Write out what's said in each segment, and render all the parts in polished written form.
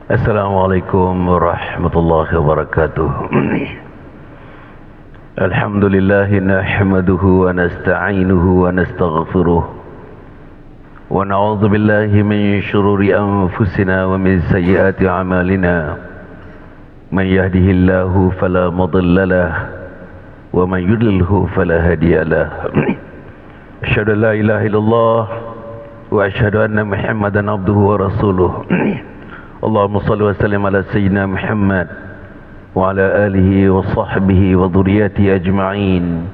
Assalamualaikum warahmatullahi wabarakatuh. Alhamdulillah nahmaduhu wa nasta'inuhu wa nastaghfiruh wa na'udzu billahi min shururi anfusina wa min sayyiati a'malina. Man yahdihillahu fala mudilla lahu wa man yudlilhu fala hadiya lahu. Asyhadu an la ilaha illallah wa asyhadu anna Muhammadan abduhu wa rasuluh. Allahumma salli wa sallim ala sayyidina Muhammad wa ala alihi wa sahbihi wa dhurriyyatihi ajma'in.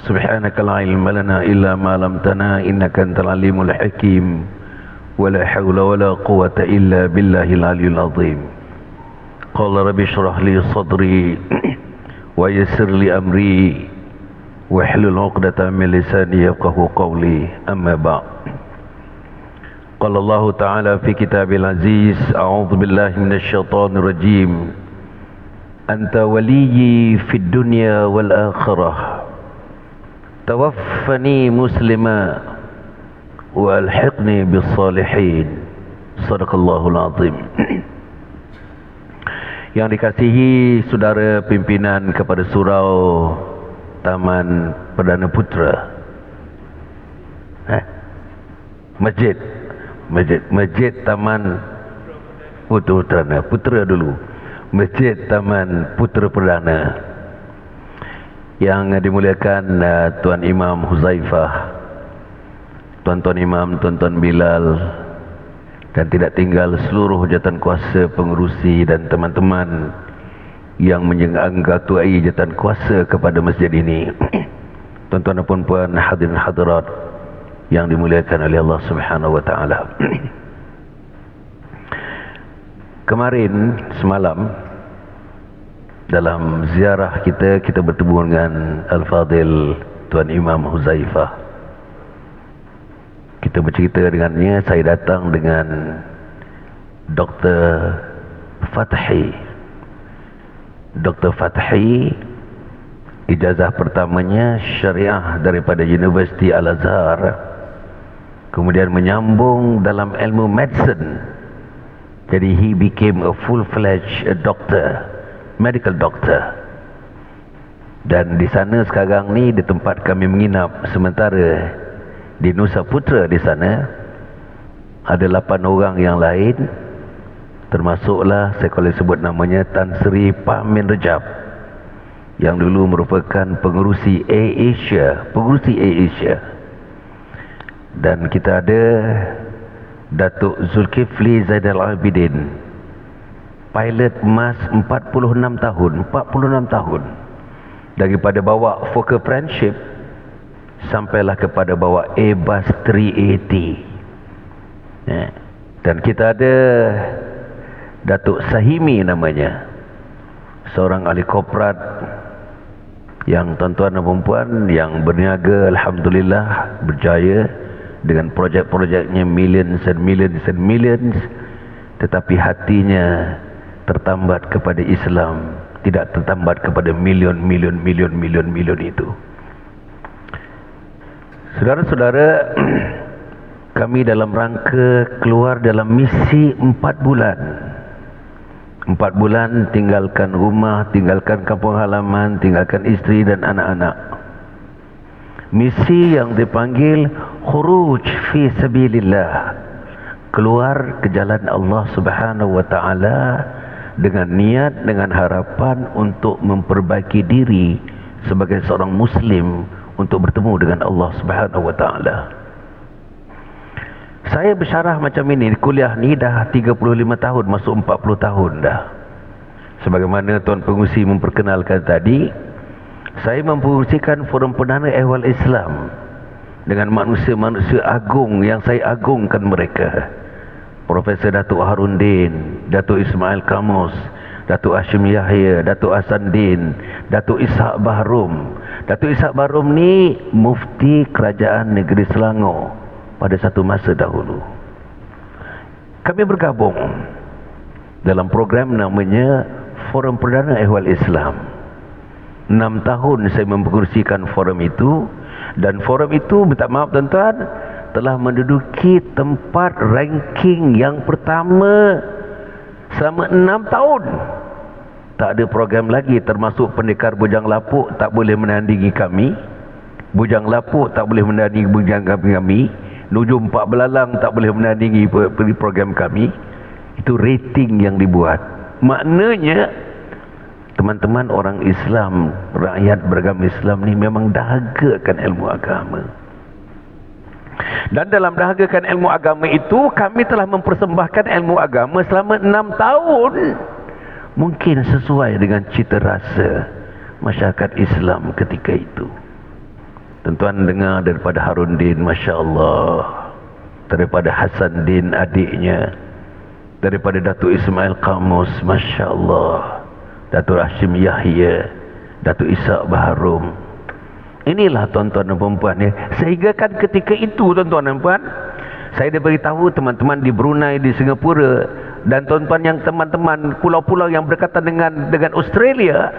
Subhanaka la ilma lana illa ma 'allamtana innaka antal alimul hakim. Wa la hawla wa la quwwata illa billahil aliyyil azim. Qala rabbi shrah li sadri wa yassir li amri wa hlul 'uqdatam min lisani yafqahu qawli. Amma ba'd. قال الله تعالى في كتاب العزيز أعوذ بالله من الشيطان الرجيم أنت وليي في الدنيا والآخرة توفني مسلما وألحقني بالصالحين صدق الله العظيم. Yang dikasihi saudara pimpinan kepada surau Taman Perdana Putra, Masjid Taman Putra dulu. Masjid Taman Putra Perdana yang dimuliakan Tuan Imam Huzaifah, Tuan-tuan Imam, Tuan-tuan Bilal, dan tidak tinggal seluruh jawatan kuasa pengerusi dan teman-teman yang menjangkatuai jawatan kuasa kepada masjid ini. Tuan-tuan dan puan-puan hadirin hadirat yang dimuliakan oleh Allah Subhanahu wa taala. Kemarin semalam dalam ziarah kita bertemu dengan Al-Fadil Tuan Imam Huzaifah. Kita bercerita dengannya. Saya datang dengan Dr. Fathi. Dr. Fathi ijazah pertamanya syariah daripada Universiti Al-Azhar. Kemudian menyambung dalam ilmu medicine. Jadi he became a full-fledged doctor, medical doctor. Dan di sana sekarang ni di tempat kami menginap sementara di Nusa Putra, di sana ada 8 orang yang lain, termasuklah saya kalau sebut namanya Tan Sri Pamin Rejab yang dulu merupakan pengerusi AirAsia, dan kita ada Datuk Zulkifli Zainal Abidin, pilot emas 46 tahun, daripada bawa Fokker Friendship sampailah kepada bawa Airbus 380. Dan kita ada Datuk Sahimi namanya, seorang ahli korporat yang tuan-tuan dan perempuan yang berniaga, alhamdulillah berjaya dengan projek-projeknya millions and millions and millions, tetapi hatinya tertambat kepada Islam, tidak tertambat kepada million itu. Saudara-saudara, kami dalam rangka keluar dalam misi 4 bulan. 4 bulan tinggalkan rumah, tinggalkan kampung halaman, tinggalkan isteri dan anak-anak. Misi yang dipanggil khuruj fi sabilillah, keluar ke jalan Allah Subhanahu wa taala dengan niat, dengan harapan untuk memperbaiki diri sebagai seorang muslim untuk bertemu dengan Allah Subhanahu wa taala. Saya bersyarah macam ini, kuliah ni dah 35 tahun, masuk 40 tahun dah. Sebagaimana Tuan Pengurusi memperkenalkan tadi, saya mempengurusikan Forum Perdana Ehwal Islam dengan manusia-manusia agung yang saya agungkan mereka. Profesor Datuk Harundin, Datuk Ismail Kamus, Datuk Hashim Yahya, Datuk Hasan Din, Datuk Ishak Bahrum. Datuk Ishak Bahrum ni mufti Kerajaan Negeri Selangor pada satu masa dahulu. Kami bergabung dalam program namanya Forum Perdana Ehwal Islam. 6 tahun saya mempengerusikan forum itu, dan forum itu, minta maaf tuan-tuan, telah menduduki tempat ranking yang pertama Selama 6 tahun tak ada program lagi, termasuk pendekar Bujang Lapuk tak boleh menandingi kami. Bujang Lapuk tak boleh menandingi bujang kami. Nujum Pak Belalang tak boleh menandingi program kami. Itu rating yang dibuat. Maknanya teman-teman orang Islam, rakyat beragama Islam ni memang dahagakan ilmu agama. Dan dalam dahagakan ilmu agama itu, kami telah mempersembahkan ilmu agama selama 6 tahun. Mungkin sesuai dengan cita rasa masyarakat Islam ketika itu. Tuan-tuan dengar daripada Harun Din, Masya Allah, daripada Hasan Din adiknya, daripada Datuk Ismail Qamus, Masya Allah, Datuk Hashim Yahya, Datuk Ishak Baharum. Inilah tuan-tuan dan puan-puan ya. Sehingga kan ketika itu tuan-tuan dan puan, saya dah beritahu teman-teman di Brunei, di Singapura, dan tuan-tuan yang teman-teman pulau-pulau yang berkaitan dengan Australia,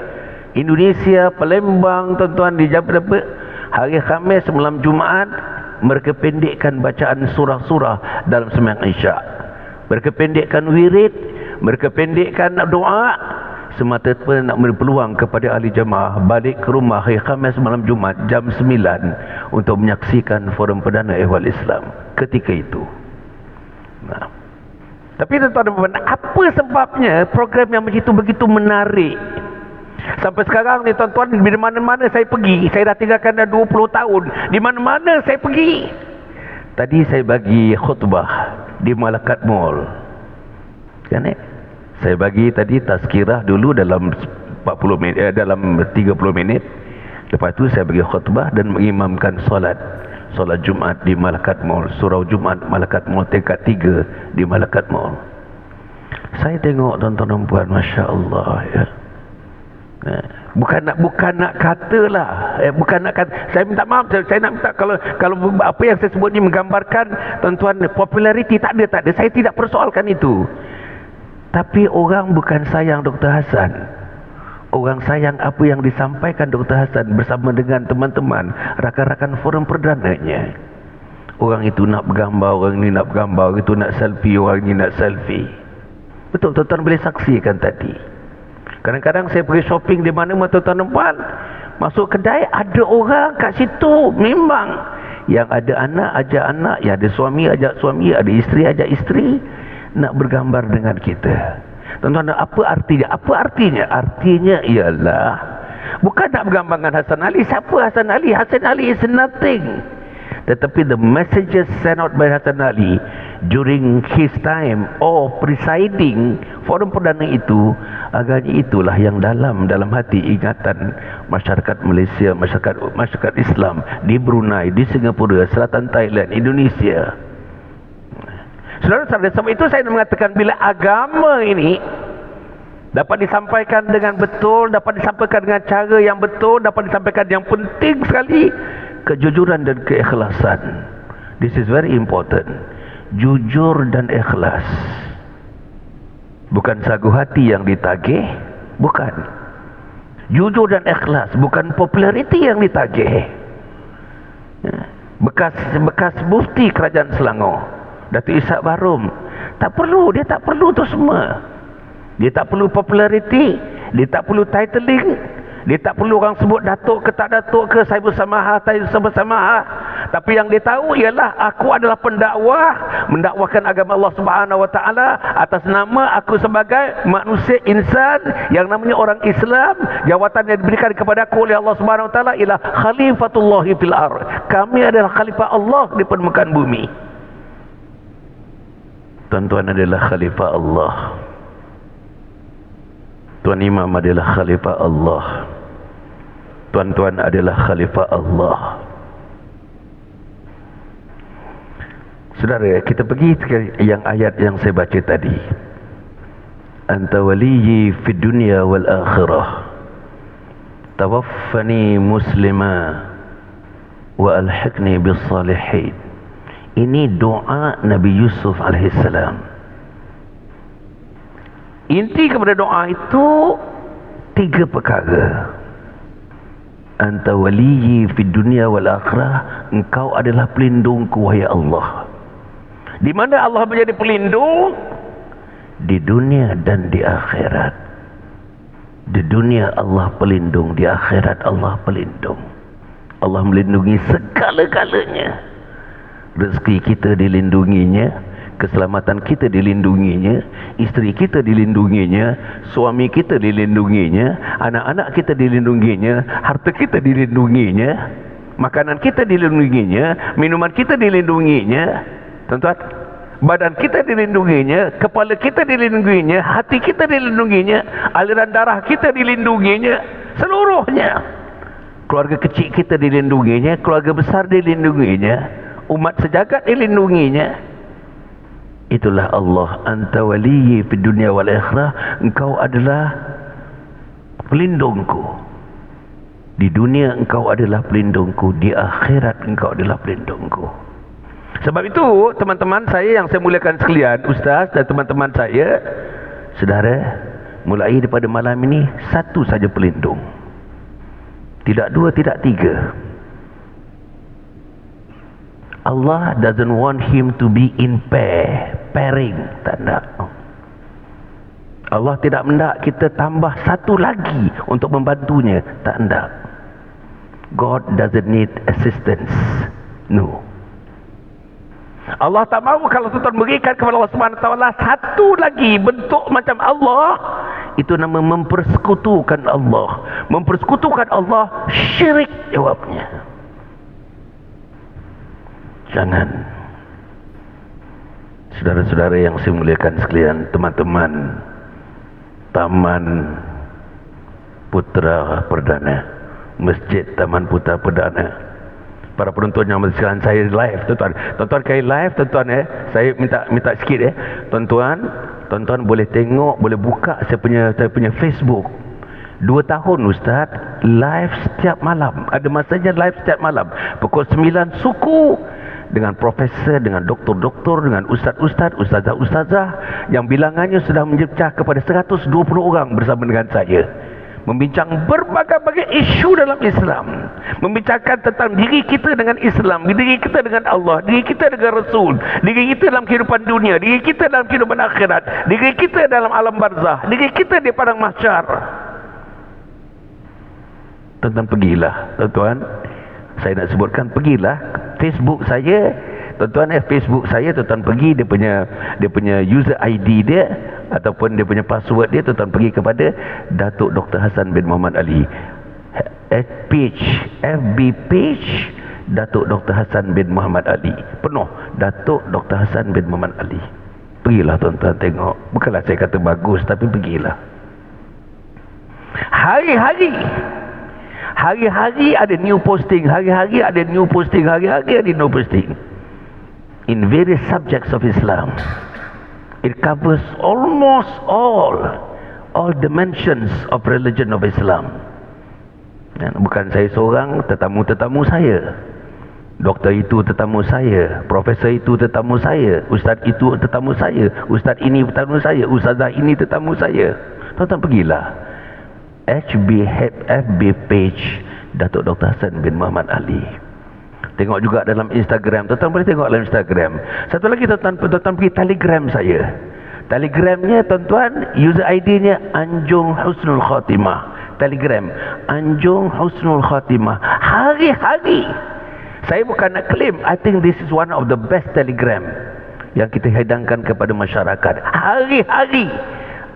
Indonesia, Palembang, tuan-tuan di Jawa, hari Khamis malam Jumaat mereka pendekkan bacaan surah-surah dalam sembahyang Isyak. Mereka pendekkan wirid, mereka pendekkan doa, semata-mata nak memberi peluang kepada ahli jamaah balik ke rumah hari Khamis malam Jumaat jam 9 untuk menyaksikan forum perdana ehwal Islam ketika itu. Nah, tapi tuan-tuan, apa sebabnya program yang begitu menarik? Sampai sekarang ni tuan-tuan, di mana-mana saya pergi, saya dah tinggalkan dah 20 tahun, di mana-mana saya pergi. Tadi saya bagi khutbah di Malakat Mall, kan saya bagi tadi tazkirah dulu dalam 40 minit, dalam 30 minit. Lepas tu saya bagi khutbah dan mengimamkan solat Jumaat di Malakat Mall, surau Jumaat Malakat Mall tingkat 3 di Malakat Mall. Saya tengok tuan-tuan dan puan, Masya Allah ya. Bukan nak katalah, bukan nak kata, saya minta maaf, saya nak minta kalau apa yang saya sebut ni menggambarkan tuan-tuan populariti, tak ada, saya tidak persoalkan itu. Tapi orang bukan sayang Dr. Hasan. Orang sayang apa yang disampaikan Dr. Hasan bersama dengan teman-teman rakan-rakan forum perdananya. Orang itu nak bergambar, orang ini nak bergambar, orang itu nak selfie, orang ini nak selfie. Betul, tuan-tuan boleh saksikan tadi. Kadang-kadang saya pergi shopping di mana tuan-tuan nampak, masuk kedai ada orang kat situ, memang yang ada anak ajak anak, yang ada suami ajak suami, ada isteri ajak isteri, nak bergambar dengan kita. Tuan-tuan, apa artinya? Artinya ialah bukan nak bergambar dengan Hasan Ali. Siapa Hasan Ali? Hasan Ali is nothing. Tetapi the messages sent out by Hasan Ali during his time or presiding forum perdana itu, agaknya itulah yang dalam hati ingatan masyarakat Malaysia, masyarakat Islam di Brunei, di Singapura, Selatan Thailand, Indonesia. Saudara-saudara, sebab itu saya mengatakan bila agama ini dapat disampaikan dengan betul, dapat disampaikan dengan cara yang betul, dapat disampaikan yang penting sekali, kejujuran dan keikhlasan. This is very important. Jujur dan ikhlas. Bukan sagu hati yang ditagih, bukan. Jujur dan ikhlas, bukan populariti yang ditagih. Bekas mufti kerajaan Selangor, Datuk Ishak Baharum, dia tak perlu tu semua. Dia tak perlu populariti, dia tak perlu titling, dia tak perlu orang sebut datuk ke tak datuk ke, saya bersamaha, saya bersamaha. Tapi yang dia tahu ialah aku adalah mendakwahkan agama Allah Subhanahu Wa Taala atas nama aku sebagai manusia insan yang namanya orang Islam. Jawatan yang diberikan kepada aku oleh Allah Subhanahu Wa Taala ialah Khalifatullahi fil ardh. Kami adalah khalifah Allah di permukaan bumi. Tuan-tuan adalah khalifah Allah. Tuan Imam adalah khalifah Allah. Tuan-tuan adalah khalifah Allah. Saudara, kita pergi ke yang ayat yang saya baca tadi. Anta waliyyi fid dunya wal akhirah. Tawaffani muslima wa alhiqni bis salihin. Ini doa Nabi Yusuf alaihissalam. Inti kepada doa itu 3 perkara. Anta waliyyi fid dunya wal akhirah. Engkau adalah pelindungku wahai Allah. Di mana Allah menjadi pelindung? di dunia dan di akhirat. Di dunia Allah pelindung, di akhirat Allah pelindung. Allah melindungi segala-galanya. Rezeki kita dilindunginya, keselamatan kita dilindunginya, isteri kita dilindunginya, suami kita dilindunginya, anak-anak kita dilindunginya, harta kita dilindunginya, makanan kita dilindunginya, minuman kita dilindunginya, tuan-tuan, badan kita dilindunginya, kepala kita dilindunginya, hati kita dilindunginya, aliran darah kita dilindunginya, seluruhnya. Keluarga kecil kita dilindunginya, keluarga besar dilindunginya, umat sejagat dilindunginya. Itulah Allah, anta waliyyi fid dunya wal akhirah, engkau adalah pelindungku. Di dunia engkau adalah pelindungku, di akhirat engkau adalah pelindungku. Sebab itu teman-teman saya yang saya muliakan sekalian, ustaz dan teman-teman saya, saudara, mulai daripada malam ini satu saja pelindung. Tidak dua, tidak tiga. Allah doesn't want him to be in pairing, tak nak. Allah tidak hendak kita tambah satu lagi untuk membantunya, tak hendak. God doesn't need assistance, no. Allah tak mahu kalau tuan berikan kepada Allah Subhanahu Wa Taala satu lagi bentuk macam Allah, itu nama mempersekutukan Allah. Mempersekutukan Allah, syirik jawabnya. Jangan. Saudara-saudara yang saya muliakan sekalian, teman-teman, Taman Putra Perdana, Masjid Taman Putra Perdana, para penonton yang menyaksikan saya live, tuan-tuan kali live, tuan-tuan, saya minta sikit, tuan-tuan boleh tengok, boleh buka saya punya Facebook. 2 tahun Ustaz, live setiap malam, ada masanya live setiap malam, pukul 9 suku, dengan profesor, dengan doktor-doktor, dengan ustaz-ustaz, ustazah-ustazah yang bilangannya sudah mencecah kepada 120 orang bersama dengan saya, membincang berbagai-bagai isu dalam Islam, membincangkan tentang diri kita dengan Islam, diri kita dengan Allah, diri kita dengan Rasul, diri kita dalam kehidupan dunia, diri kita dalam kehidupan akhirat, diri kita dalam alam barzah, diri kita di padang mahsyar. Tuan-tuan pergilah, tuan-tuan, saya nak sebutkan, pergilah Facebook saya, tuan-tuan, Facebook saya, tuan-tuan pergi, dia punya user ID dia ataupun dia punya password dia, tuan-tuan pergi kepada Datuk Dr. Hassan bin Muhammad Ali, FB page Datuk Dr. Hassan bin Muhammad Ali, penuh Datuk Dr. Hassan bin Muhammad Ali. Pergilah tuan-tuan tengok, bukanlah saya kata bagus, tapi pergilah. Hari-hari ada new posting, hari-hari ada new posting, hari-hari ada new posting in various subjects of Islam. It covers almost all dimensions of religion of Islam. Dan bukan saya seorang, tetamu-tetamu saya, doktor itu tetamu saya, profesor itu tetamu saya, ustaz itu tetamu saya, ustaz ini tetamu saya, ustazah ini tetamu saya. Tuan-tuan pergilah FB page Datuk Dr. Hassan bin Muhammad Ali. Tengok juga dalam Instagram, tuan-tuan boleh tengok dalam Instagram. Satu lagi, tuan-tuan pergi Telegram saya. Telegramnya, tuan-tuan, user ID-nya Anjung Husnul Khatimah. Telegram Anjung Husnul Khatimah. Hari-hari, saya bukan nak claim, I think this is one of the best Telegram yang kita hidangkan kepada masyarakat. Hari-hari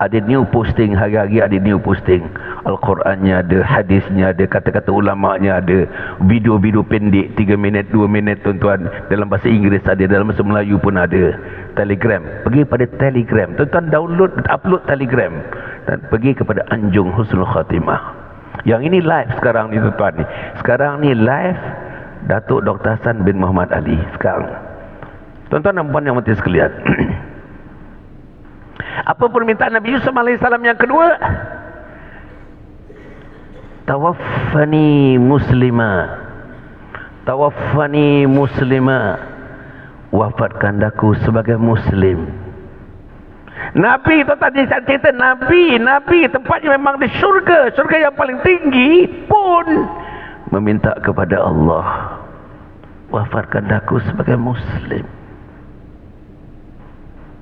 ada new posting, hari-hari ada new posting. Al-Qurannya ada, hadisnya ada, kata-kata ulama'nya ada, video-video pendek 3 minit, 2 minit, tuan-tuan, dalam bahasa Inggeris ada, dalam bahasa Melayu pun ada. Telegram, pergi pada Telegram, tuan-tuan download, upload Telegram dan pergi kepada Anjung Husnul Khatimah. Yang ini live sekarang ni, tuan-tuan. Sekarang ni live Datuk Dr. Hassan bin Muhammad Ali sekarang. Tuan-tuan dan puan yang mati sekalian, apa permintaan Nabi Yusuf AS yang kedua? Tawaffani muslima, wafatkan aku sebagai muslim. Nabi itu tadi saya cerita, Nabi tempatnya memang di syurga yang paling tinggi pun meminta kepada Allah, wafatkan aku sebagai muslim.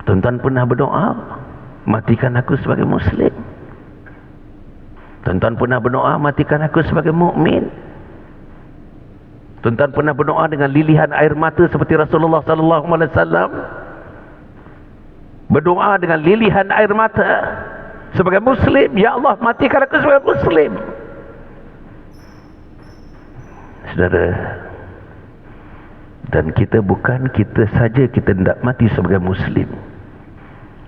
Tuan-tuan pernah berdoa, matikan aku sebagai Muslim. Tuan-tuan pernah berdoa, matikan aku sebagai mukmin. Tuan-tuan pernah berdoa dengan lilihan air mata seperti Rasulullah sallallahu alaihi wasallam? Berdoa dengan lilihan air mata sebagai Muslim, ya Allah, matikan aku sebagai Muslim. Saudara, dan kita bukan kita saja kita hendak mati sebagai Muslim.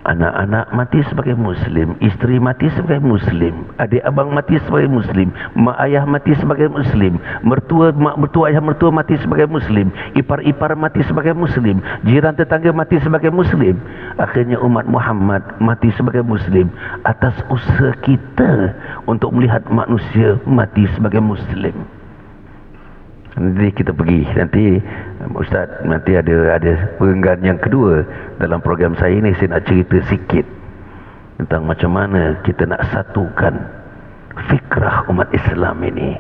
Anak-anak mati sebagai Muslim, isteri mati sebagai Muslim, adik abang mati sebagai Muslim, mak ayah mati sebagai Muslim, mak mertua ayah mertua mati sebagai Muslim, ipar-ipar mati sebagai Muslim, jiran tetangga mati sebagai Muslim. Akhirnya umat Muhammad mati sebagai Muslim atas usaha kita untuk melihat manusia mati sebagai Muslim. Nanti kita pergi, nanti Ustaz nanti ada perenggan yang kedua dalam program saya ini. Saya nak cerita sikit tentang macam mana kita nak satukan fikrah umat Islam ini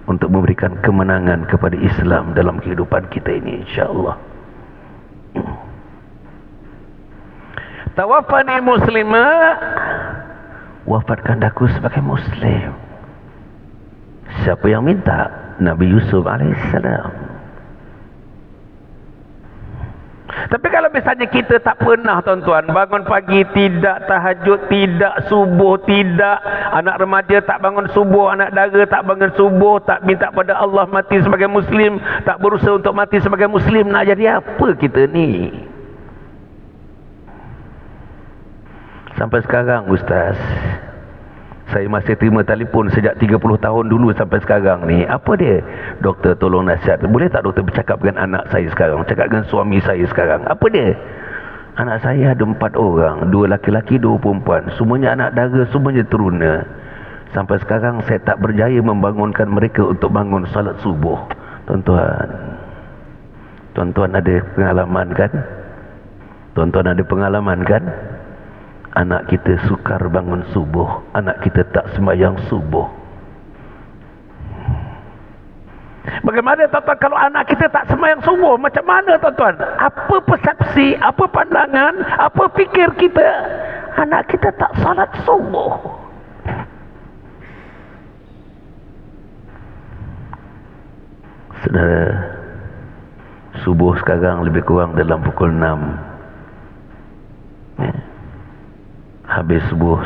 untuk memberikan kemenangan kepada Islam dalam kehidupan kita ini, insya-Allah. Tawaffani muslimah, wafatkan aku sebagai Muslim. Siapa yang minta? Nabi Yusuf alaihissalam. Tapi kalau misalnya kita tak pernah, tuan-tuan, bangun pagi tidak, tahajud tidak, subuh tidak, anak remaja tak bangun subuh, anak dara tak bangun subuh, tak minta pada Allah mati sebagai Muslim, tak berusaha untuk mati sebagai Muslim, nak jadi apa kita ni? Sampai sekarang, Ustaz, saya masih terima telefon sejak 30 tahun dulu sampai sekarang ni. Apa dia? Doktor, tolong nasihat. Boleh tak doktor bercakap dengan anak saya sekarang? Cakap dengan suami saya sekarang. Apa dia? Anak saya ada 4 orang. 2 laki-laki, 2 perempuan. Semuanya anak dara, semuanya teruna. Sampai sekarang saya tak berjaya membangunkan mereka untuk bangun salat subuh. Tuan-tuan, tuan-tuan ada pengalaman kan? Tuan-tuan ada pengalaman kan? Anak kita sukar bangun subuh, anak kita tak sembahyang subuh. Bagaimana, tuan-tuan, kalau anak kita tak sembahyang subuh? Macam mana, tuan-tuan? Apa persepsi, apa pandangan, apa fikir kita? Anak kita tak salat subuh. Saudara, subuh sekarang lebih kurang dalam pukul 6. Habis subuh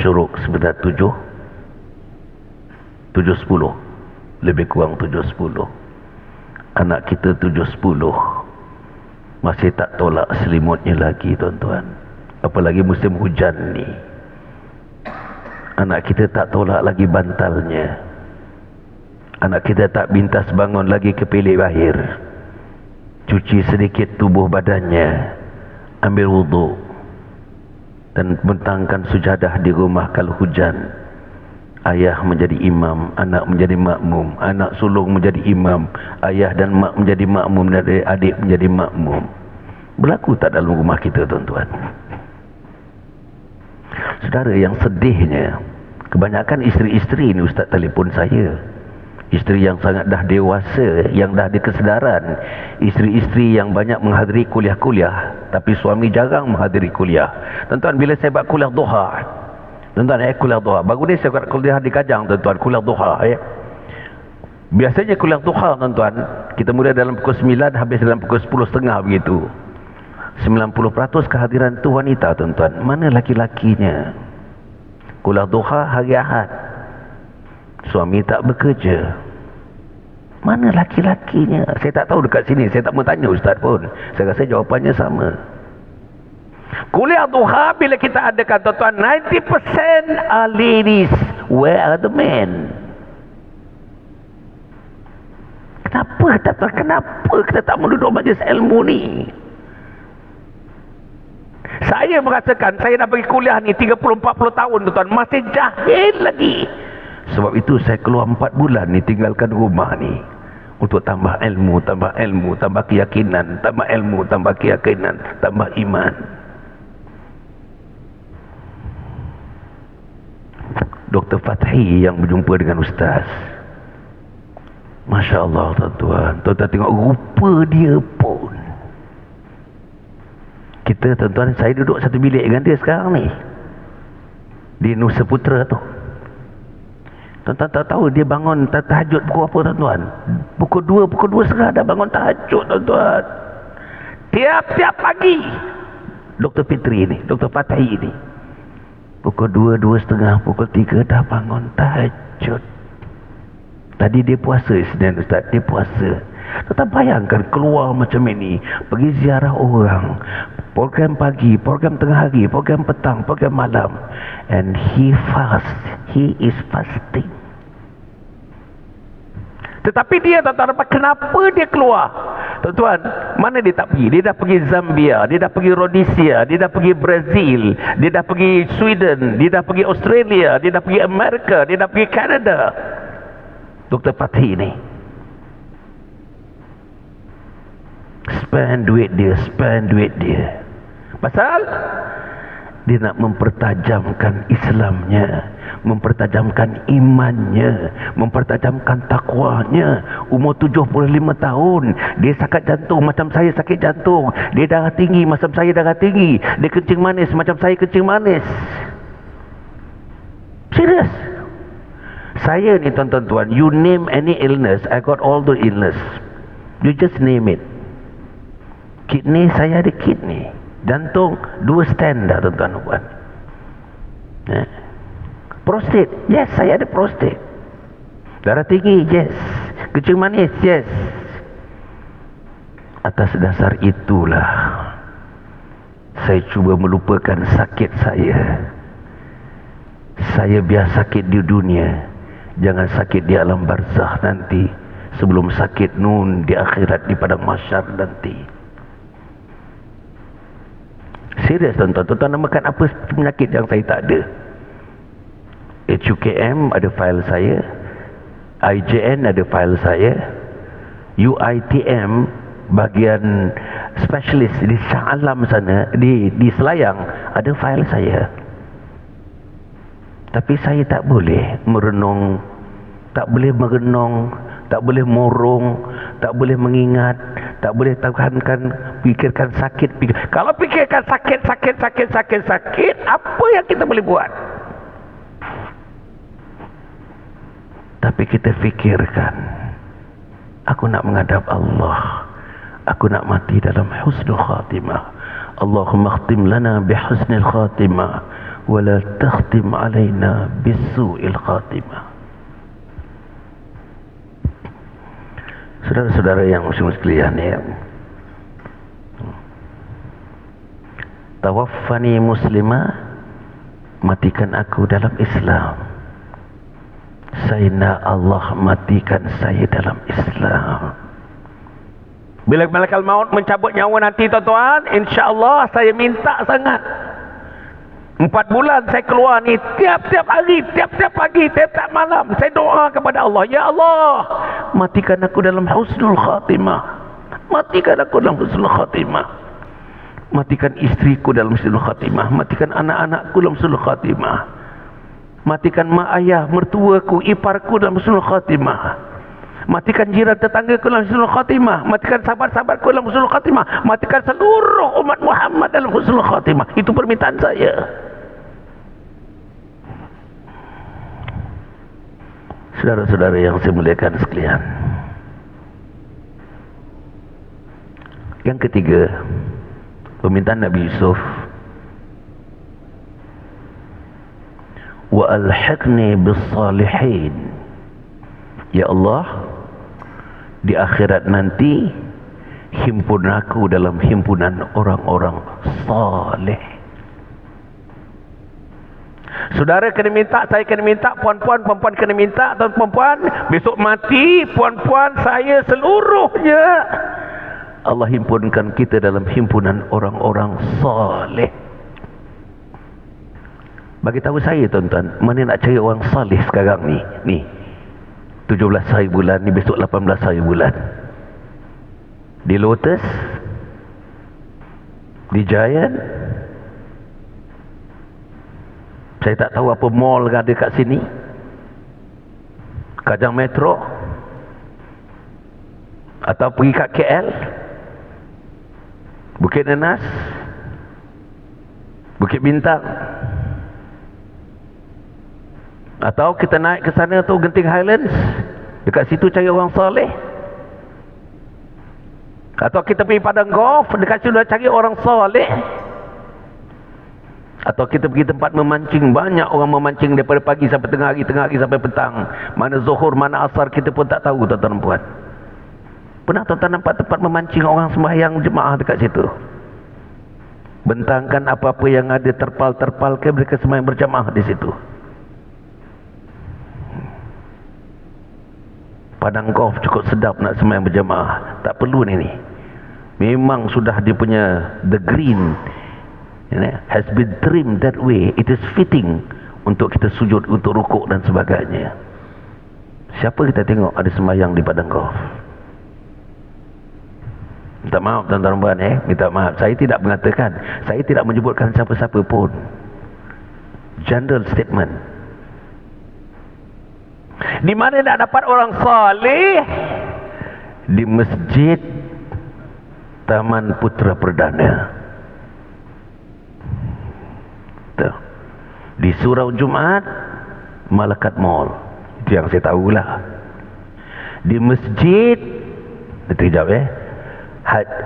syuruk sekitar 7:10, lebih kurang 7:10. Anak kita 7:10 masih tak tolak selimutnya lagi, tuan-tuan. Apalagi musim hujan ni, anak kita tak tolak lagi bantalnya. Anak kita tak bintas bangun lagi ke bilik air, cuci sedikit tubuh badannya, ambil wuduk dan bentangkan sujadah di rumah kalau hujan. Ayah menjadi imam, anak menjadi makmum, anak sulung menjadi imam, ayah dan mak menjadi makmum, dan adik menjadi makmum. Berlaku tak dalam rumah kita, tuan-tuan? Saudara, yang sedihnya, kebanyakan isteri-isteri ni Ustaz telefon saya, isteri yang sangat dah dewasa, yang dah ada kesedaran, isteri-isteri yang banyak menghadiri kuliah-kuliah, tapi suami jarang menghadiri kuliah. Tuan-tuan, bila saya buat kuliah duha, tuan-tuan, kuliah duha, baru ni saya buat kuliah di Kajang, tuan-tuan, kuliah duha, biasanya kuliah duha, tuan-tuan, kita mula dalam pukul 9, habis dalam pukul 10.30 begitu. 90% kehadiran tu wanita, tuan-tuan. Mana laki-lakinya? Kuliah duha hari Ahad, suami tak bekerja. Mana laki-lakinya? Saya tak tahu dekat sini, saya tak mau tanya Ustaz pun. Saya rasa jawapannya sama. Kuliah duha bila kita adakan, tuan-tuan, 90% are ladies. Where are the men? Kenapa, tuan-tuan? Kenapa kita tak mau duduk majlis ilmu ni? Saya merasakan saya dah pergi kuliah ni 30-40 tahun, tuan-tuan, masih jahil lagi. Sebab itu saya keluar 4 bulan ni, tinggalkan rumah ni, untuk tambah ilmu, tambah keyakinan, tambah ilmu, tambah keyakinan, tambah iman. Dr. Fathi yang berjumpa dengan Ustaz, Masya Allah, tuan-tuan, tuan-tuan tengok rupa dia pun. Kita Kita tuan-tuan, saya duduk satu bilik dengan dia sekarang ni di Nusa Putra tu. Tuan-tuan tahu dia bangun tahajud pukul apa tuan-tuan? Pukul 2 setengah dah bangun tahajud tuan-tuan. Tiap-tiap pagi. Dr. Fitri ni, Dr. Fatih ni, pukul 2 setengah, pukul 3 dah bangun tahajud. Tadi dia puasa Isnin Ustaz, dia puasa. Tuan-tuan bayangkan keluar macam ini, pergi ziarah orang, program pagi, program tengah hari, program petang, program malam, and he is fasting. Tetapi dia tuan-tuan, kenapa dia keluar? Tuan-tuan, mana dia tak pergi? Dia dah pergi Zambia, dia dah pergi Rhodesia, dia dah pergi Brazil, dia dah pergi Sweden, dia dah pergi Australia, dia dah pergi Amerika, dia dah pergi Canada. Dr. Fatih ni spend duit dia. Pasal dia nak mempertajamkan Islamnya, mempertajamkan imannya, mempertajamkan takwanya. Umur 75 tahun, dia sakit jantung macam saya sakit jantung. Dia darah tinggi macam saya darah tinggi. Dia kencing manis macam saya kencing manis. Serius. Saya ni tuan-tuan, you name any illness, I got all the illness. You just name it. Kidney, saya ada kidney. Jantung 2 stand dah tuan-tuan. Prostate, yes, saya ada prostate. Darah tinggi, yes. Kencing manis, yes. Atas dasar itulah saya cuba melupakan sakit saya. Saya biar sakit di dunia, jangan sakit di alam barzakh nanti, sebelum sakit nun di akhirat di padang mahsyar nanti. Serius tuan-tuan, tuan-tuan namakan apa penyakit yang saya tak ada? HUKM ada file saya, IJN ada file saya, UITM bahagian specialist di Shah Alam sana, di Selayang ada file saya. Tapi saya tak boleh merenung, tak boleh merenung, tak boleh morong, tak boleh mengingat, tak boleh tahankan, fikirkan sakit. Kalau fikirkan sakit, apa yang kita boleh buat? Tapi kita fikirkan, aku nak menghadap Allah, aku nak mati dalam husnul khatimah. Allahumma khtim lana bihusnil khatimah, wala takhtim alaina bisu'il khatimah. Saudara-saudara yang muslim sekalian, ya, tawaffani muslimah, matikan aku dalam Islam. Saya nak Allah matikan saya dalam Islam. Bila malaikat maut mencabut nyawa nanti tuan-tuan, insya-Allah saya minta sangat 4 bulan saya keluar ni, tiap-tiap hari, tiap-tiap pagi, tiap-tiap malam saya doa kepada Allah, ya Allah, matikan aku dalam husnul khatimah, matikan aku dalam husnul khatimah, matikan istriku dalam husnul khatimah, matikan anak-anakku dalam husnul khatimah, matikan mak ayah, mertuaku, iparku dalam husnul khatimah, matikan jiran tetanggaku dalam husnul khatimah, matikan sahabat-sahabatku dalam husnul khatimah, matikan seluruh umat Muhammad dalam husnul khatimah. Itu permintaan saya. Saudara-saudara yang saya muliakan sekalian, yang ketiga, permintaan Nabi Yusuf, wa alhiqni bis salihin, ya Allah, di akhirat nanti himpun aku dalam himpunan orang-orang saleh. Saudara kena minta, saya kena minta, puan-puan, perempuan kena minta, tuan-puan, besok mati, puan-puan, saya seluruhnya, Allah himpunkan kita dalam himpunan orang-orang saleh. Bagi tahu saya tuan-tuan, mana nak cari orang saleh sekarang ni? Ni 17 hari bulan ni, besok 18 hari bulan. Di Lotus, di Giant, saya tak tahu apa mall ada kat sini, Kajang Metro, atau pergi kat KL, Bukit Nenas, Bukit Bintang. Atau kita naik ke sana tu Genting Highlands, dekat situ cari orang soleh. Atau kita pergi Padang Golf, dekat situ cari orang soleh. Atau kita pergi tempat memancing, banyak orang memancing daripada pagi sampai tengah hari sampai petang. Mana zuhur, mana asar kita pun tak tahu, tuan-tuan dan puan. Pernah tuan-tuan nampak tempat memancing orang sembahyang jemaah dekat situ? Bentangkan apa-apa yang ada terpal-terpal ke, mereka sembahyang berjemaah di situ. Padang Golf cukup sedap nak sembahyang berjemaah. Tak perlu ni. Memang sudah dia punya the green has been trimmed that way. It is fitting untuk kita sujud, untuk rukuk dan sebagainya. Siapa kita tengok ada sembahyang di Padang Golf? Minta maaf tuan-tuan dan puan, minta maaf. Saya tidak mengatakan, saya tidak menyebutkan siapa-siapa pun. General statement. Di mana nak dapat orang saleh? Di masjid Taman Putra Perdana. Tuh. Di Surau Jumaat Malakat Mall. Itu yang saya tahulah. Di masjid itu jawab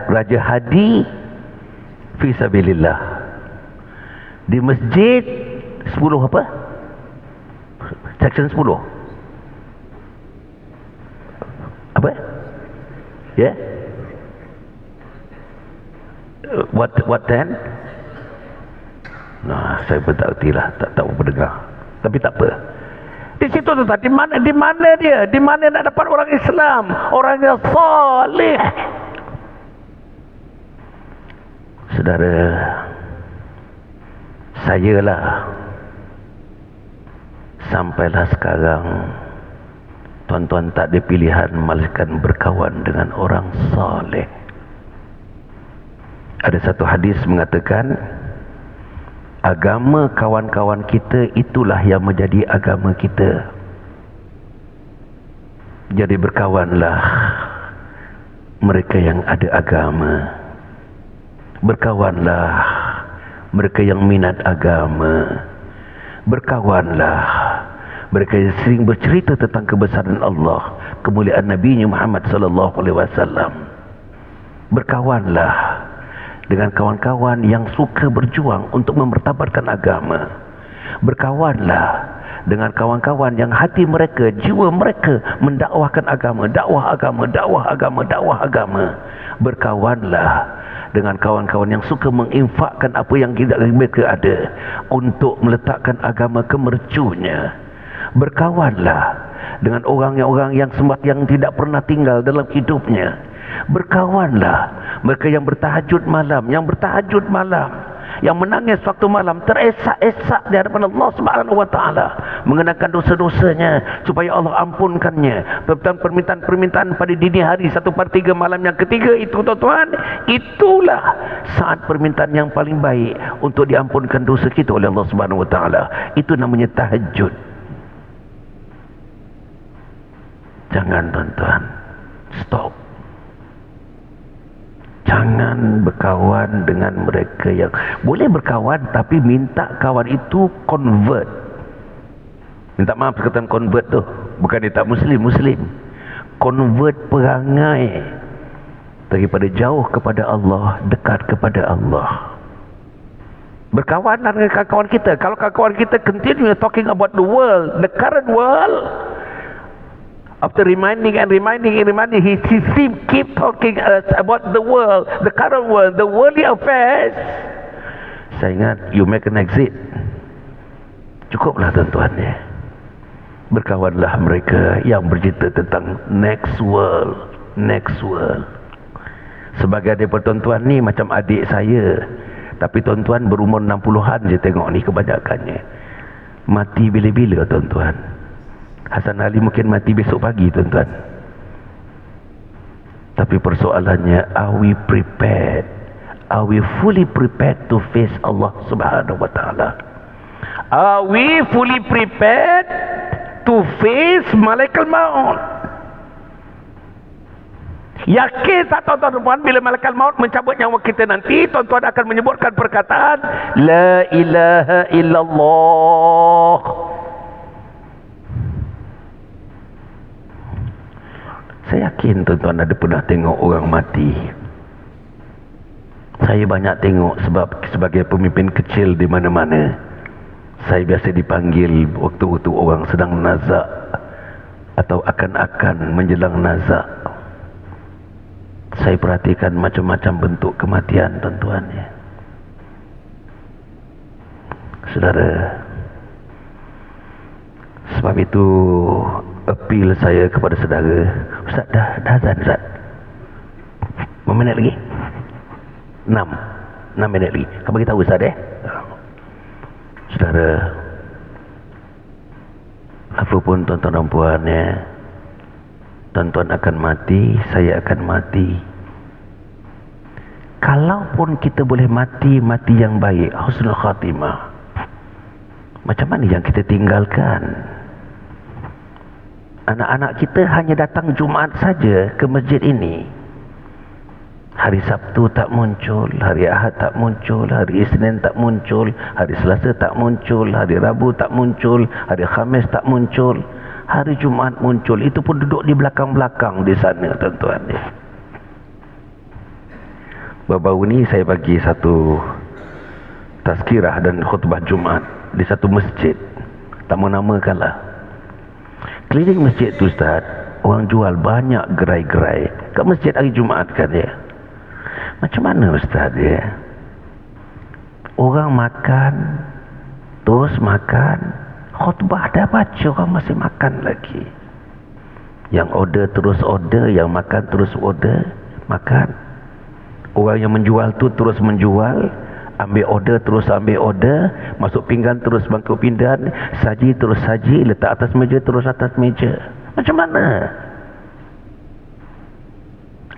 Raja Hadi Fisabilillah. Di masjid 10 apa? Section 10. Apa? Ya? Yeah? What then? Nah, saya pun tak erti lah, tak tahu pendengar. Tapi tak apa. Di situ tu tadi di mana dia? Di mana nak dapat orang Islam, orang yang soleh? Saudara, sayalah sampailah sekarang tuan-tuan tak ada pilihan melainkan berkawan dengan orang soleh. Ada satu hadis mengatakan, agama kawan-kawan kita itulah yang menjadi agama kita. Jadi berkawanlah mereka yang ada agama. Berkawanlah mereka yang minat agama. Berkawanlah mereka yang sering bercerita tentang kebesaran Allah, kemuliaan Nabi Muhammad sallallahu alaihi wasallam. Berkawanlah dengan kawan-kawan yang suka berjuang untuk memertabatkan agama. Berkawanlah dengan kawan-kawan yang hati mereka, jiwa mereka mendakwahkan agama, dakwah agama. Berkawanlah dengan kawan-kawan yang suka menginfakkan apa yang mereka ada untuk meletakkan agama ke mercunya. Berkawanlah dengan orang-orang yang sembahyang tidak pernah tinggal dalam hidupnya. Berkawanlah mereka yang bertahajud malam, yang menangis waktu malam, teresak-esak di hadapan Allah Subhanahu wa taala, mengenakan dosa-dosanya supaya Allah ampunkannya. Permintaan-permintaan pada dini hari 1/3 malam yang ketiga itu, tuan-tuan, itulah saat permintaan yang paling baik untuk diampunkan dosa kita oleh Allah Subhanahu wa taala. Itu namanya tahajud. Jangan, tuan-tuan, stop. Jangan berkawan dengan mereka yang boleh berkawan, tapi minta kawan itu convert. Minta maaf perkataan convert tu, bukan dia tak Muslim. Convert perangai daripada jauh kepada Allah, dekat kepada Allah. Berkawan dengan kawan kita. Kalau kawan kita continue talking about the world, the current world, after reminding, he keep talking us about the world, the current world, the worldly affairs. Saya ingat, you make an exit. Cukuplah, tuan-tuan, ya. Berkawanlah mereka yang bercerita tentang next world. Sebagai daripada tuan-tuan ni macam adik saya, tapi tuan-tuan berumur 60-an je tengok ni kebanyakannya. Mati bila-bila, tuan-tuan. Hasan Ali mungkin mati besok pagi, tuan-tuan. Tapi persoalannya, are we prepared? Are we fully prepared to face Allah Subhanahu wa taala? Are we fully prepared to face Malaikal Maut? Yakin tak tuan-tuan dan puan, bila malaikat maut mencabut nyawa kita nanti, tuan-tuan akan menyebutkan perkataan La ilaha illallah. Saya yakin tuan-tuan ada pernah tengok orang mati. Saya banyak tengok sebab sebagai pemimpin kecil di mana-mana, saya biasa dipanggil waktu-waktu orang sedang nazak atau akan menjelang nazak. Saya perhatikan macam-macam bentuk kematian tuan-tuan ya. Saudara, sebab itu appeal saya kepada saudara. Ustaz, dah azan Ustaz. Berapa minit lagi? 6 minit lagi. Kau bagi tahu Ustaz Saudara, apapun tuan-tuan dan puan ya, tuan-tuan akan mati, saya akan mati. Kalaupun kita boleh mati yang baik, husnul khatimah, macam mana yang kita tinggalkan? Anak-anak kita hanya datang Jumaat saja ke masjid ini. Hari Sabtu tak muncul, hari Ahad tak muncul, hari Isnin tak muncul, hari Selasa tak muncul, hari Rabu tak muncul, hari Khamis tak muncul, hari Jumaat muncul. Itu pun duduk di belakang-belakang di sana tuan-tuan. Baru-baru ni saya bagi satu tazkirah dan khutbah Jumaat di satu masjid, tak menamakanlah. Keliling masjid tu Ustaz, orang jual banyak gerai-gerai kat masjid hari Jumaat kan ya. Macam mana Ustaz ya? Orang makan, terus makan, khutbah dah baca, orang masih makan lagi. Yang order terus order, yang makan terus order, makan. Orang yang menjual tu terus menjual, ambil order terus ambil order, masuk pinggan terus bangkit pinggan, saji terus saji, letak atas meja terus atas meja. Macam mana?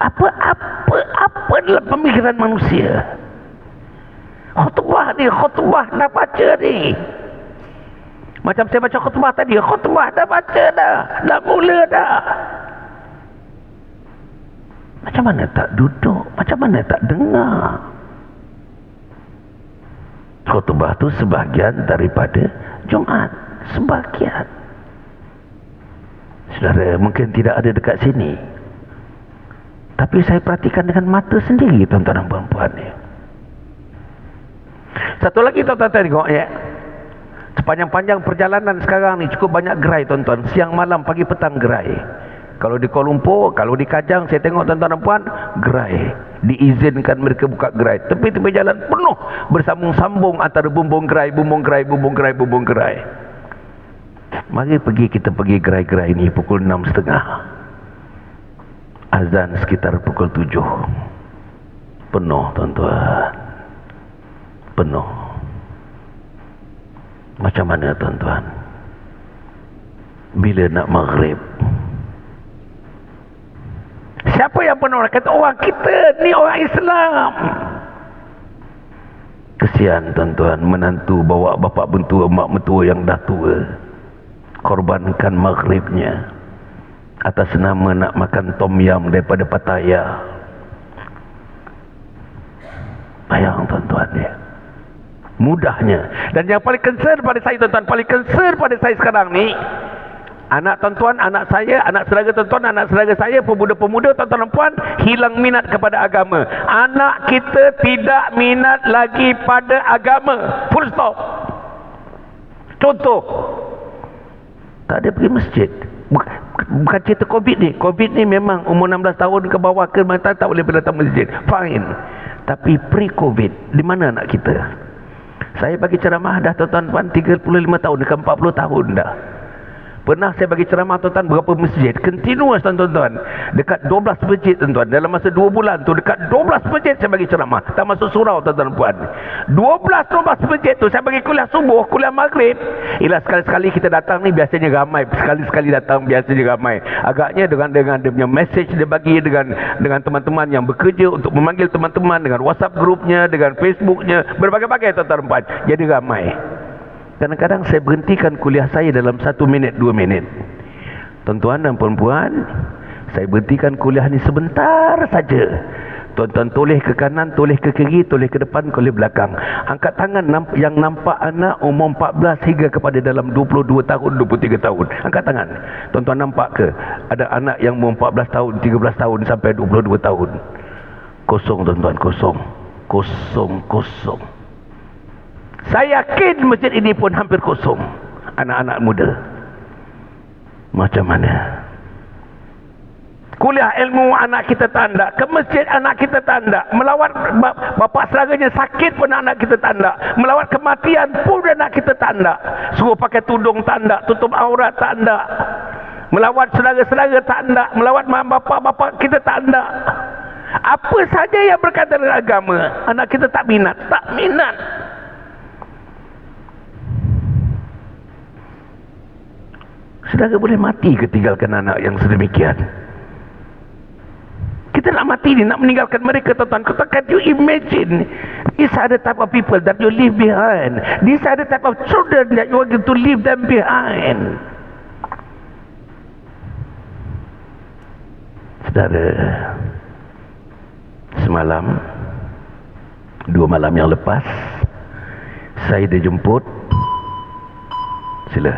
Apa dalam pemikiran manusia? Khutbah dah baca ni. Macam saya baca khutbah tadi, khutbah dah baca dah mula dah. Macam mana tak duduk? Macam mana tak dengar? Khutbah tu sebahagian daripada Jumaat, sebahagian. Saudara, mungkin tidak ada dekat sini, tapi saya perhatikan dengan mata sendiri tuan-tuan dan puan-puan ni. Satu lagi tuan-tuan tengok ya, sepanjang-panjang perjalanan sekarang ni cukup banyak gerai tuan-tuan, siang malam pagi petang gerai. Kalau di Kuala Lumpur, kalau di Kajang, saya tengok tuan-tuan dan puan, gerai. Diizinkan mereka buka gerai. Tepi-tepi jalan penuh, bersambung-sambung antara bumbung gerai. Mari kita pergi gerai-gerai ini pukul 6.30. Azan sekitar pukul 7. Penuh tuan-tuan. Penuh. Macam mana tuan-tuan? Bila nak maghrib? Siapa yang pernah kata orang kita ni orang Islam? Kesian tuan-tuan, menantu bawa bapak mentua, mak mentua yang dah tua, korbankan maghribnya atas nama nak makan tom yum daripada Pattaya. Bayang tuan-tuan ya, mudahnya. Dan yang paling concern pada saya tuan-tuan, paling concern pada saya sekarang ni, anak tuan-tuan, anak saya, anak saudara tuan-tuan, anak saudara saya, pemuda-pemuda tuan-tuan dan puan hilang minat kepada agama. Anak kita tidak minat lagi pada agama. Full stop. Contoh, tak ada pergi masjid. Bukan cerita Covid ni. Covid ni memang umur 16 tahun ke bawah ke mata tak boleh datang masjid. Fine. Tapi pre-Covid, di mana anak kita? Saya bagi ceramah dah tuan-tuan puan 35 tahun dekat 40 tahun dah. Pernah saya bagi ceramah tuan-tuan berapa masjid, continuous tuan-tuan, dekat 12 masjid tuan-tuan. Dalam masa 2 bulan tu dekat 12 masjid saya bagi ceramah, tak masuk surau tuan-tuan puan. 12 masjid tu saya bagi kuliah subuh, kuliah maghrib. Ialah sekali-sekali kita datang ni biasanya ramai, sekali-sekali datang biasanya ramai. Agaknya dengan dia punya message dia bagi dengan teman-teman yang bekerja untuk memanggil teman-teman, dengan WhatsApp grupnya, dengan Facebooknya, berbagai-bagai tuan-tuan puan, jadi ramai. Kadang-kadang saya berhentikan kuliah saya dalam 1 minit, 2 minit. Tuan-tuan dan puan-puan, Saya berhentikan kuliah ni sebentar saja. Tuan-tuan toleh ke kanan, toleh ke kiri, toleh ke depan, toleh belakang. Angkat tangan yang nampak anak umur 14 hingga kepada dalam 22 tahun, 23 tahun. Angkat tangan. Tuan-tuan nampak ke? Ada anak yang umur 14 tahun, 13 tahun sampai 22 tahun. Kosong tuan-tuan, kosong. Kosong. Saya yakin masjid ini pun hampir kosong. Anak-anak muda. Macam mana? Kuliah ilmu anak kita tak ada, ke masjid anak kita tak ada, melawat bapa saudaranya sakit pun anak kita tak ada, melawat kematian pun anak kita tak ada, suruh pakai tudung tak ada, tutup aurat tak ada, melawat saudara-saudara tak ada, melawat mak bapa kita tak ada. Apa saja yang berkaitan dengan agama, anak kita tak minat. Saudara boleh mati ketinggalkan anak yang sedemikian. Kita nak mati ni, nak meninggalkan mereka, tuan-tuan. Can you imagine? These are the type of people that you leave behind. These are the type of children that you are going to leave them behind. Saudara, semalam, 2 malam yang lepas, saya dijemput. Sila.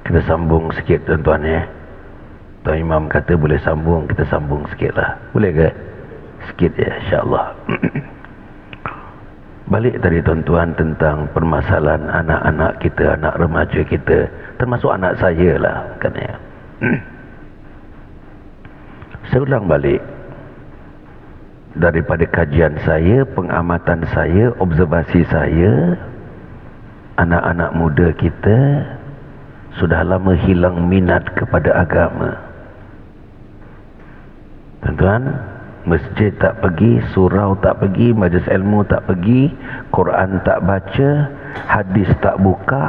Kita sambung sikit tuan-tuan ya. Tuan Imam kata boleh sambung, kita sambung sikit lah. Boleh ke? Sikit ya, insyaAllah. Balik tadi tuan-tuan tentang permasalahan anak-anak kita, anak remaja kita, termasuk anak saya lah kan ya. Saya ulang balik. Daripada kajian saya, pengamatan saya, observasi saya, anak-anak muda kita sudah lama hilang minat kepada agama. Tuan-tuan, masjid tak pergi, surau tak pergi, majlis ilmu tak pergi, Quran tak baca, hadis tak buka.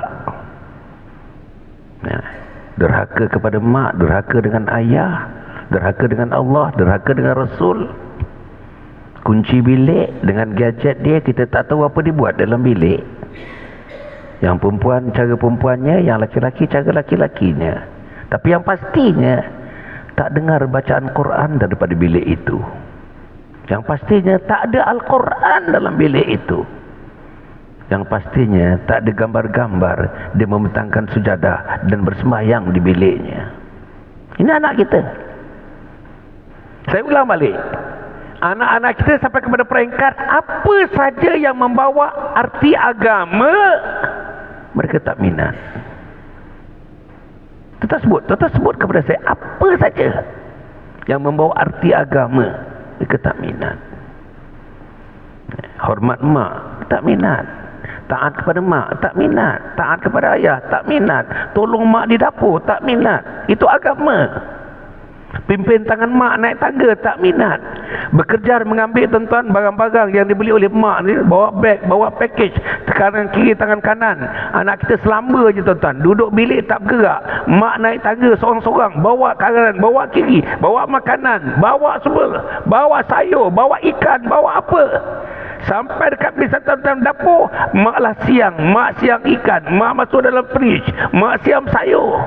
Derhaka kepada mak, derhaka dengan ayah, derhaka dengan Allah, derhaka dengan Rasul. Kunci bilik dengan gadget dia, kita tak tahu apa dia buat dalam bilik. Yang perempuan cara perempuannya, yang laki-laki cara laki-lakinya. Tapi yang pastinya tak dengar bacaan Quran daripada bilik itu. Yang pastinya tak ada Al-Quran dalam bilik itu. Yang pastinya tak ada gambar-gambar dia membentangkan sujadah dan bersemayang di biliknya. Ini anak kita. Saya ulang balik, anak-anak kita sampai kepada peringkat apa saja yang membawa arti agama mereka tak minat. Tuan sebut kepada saya apa saja yang membawa arti agama mereka tak minat. Hormat mak tak minat, taat kepada mak tak minat, taat kepada ayah tak minat, tolong mak di dapur tak minat. Itu agama. Pimpin tangan mak naik tangga tak minat. Bekerja mengambil tuan-tuan barang-barang yang dibeli oleh mak ni, bawa beg, bawa package, kanan kiri tangan kanan. Anak kita selamba je tuan-tuan, duduk bilik tak bergerak. Mak naik tangga seorang-seorang, bawa kanan, bawa kiri, bawa makanan, bawa semua, bawa sayur, bawa ikan, bawa apa. Sampai dekat bilik dalam dapur, maklah siang, mak siang ikan, mak masuk dalam fridge, mak siam sayur.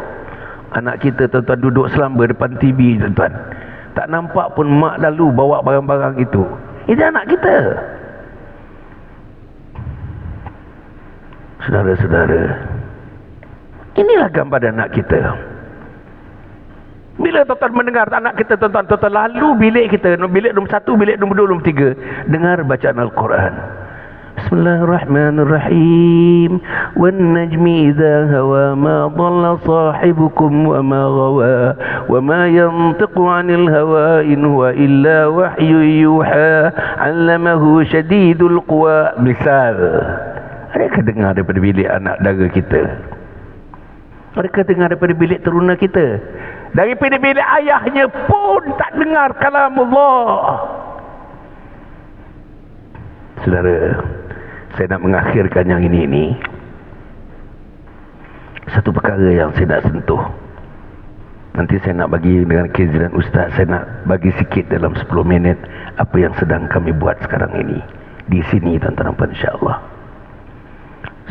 Anak kita tuan-tuan duduk selamba depan TV tuan-tuan, tak nampak pun mak lalu bawa barang-barang itu. Itu anak kita. Saudara-saudara, inilah gambar anak kita. Bila tuan-tuan mendengar anak kita tuan-tuan lalu bilik kita, bilik nombor 1, bilik nombor 2, nombor 3, dengar bacaan Al-Quran. Bismillahirrahmanirrahim. Wan najmi idza hawa ma dhalla sahibukum wa ma ghawa wa ma yantiqu 'anil hawa in huwa illa wahyu yuha 'allamahu shadidul quwa. Misal, adakah dengar daripada bilik anak dara kita? Adakah dengar daripada bilik teruna kita? Daripada bilik ayahnya pun tak dengar kalam Allah. Saudara, saya nak mengakhirkan yang ini. Satu perkara yang saya nak sentuh. Nanti saya nak bagi dengan keziran Ustaz, saya nak bagi sikit dalam 10 minit apa yang sedang kami buat sekarang ini di sini tuan-tuan, insya-Allah.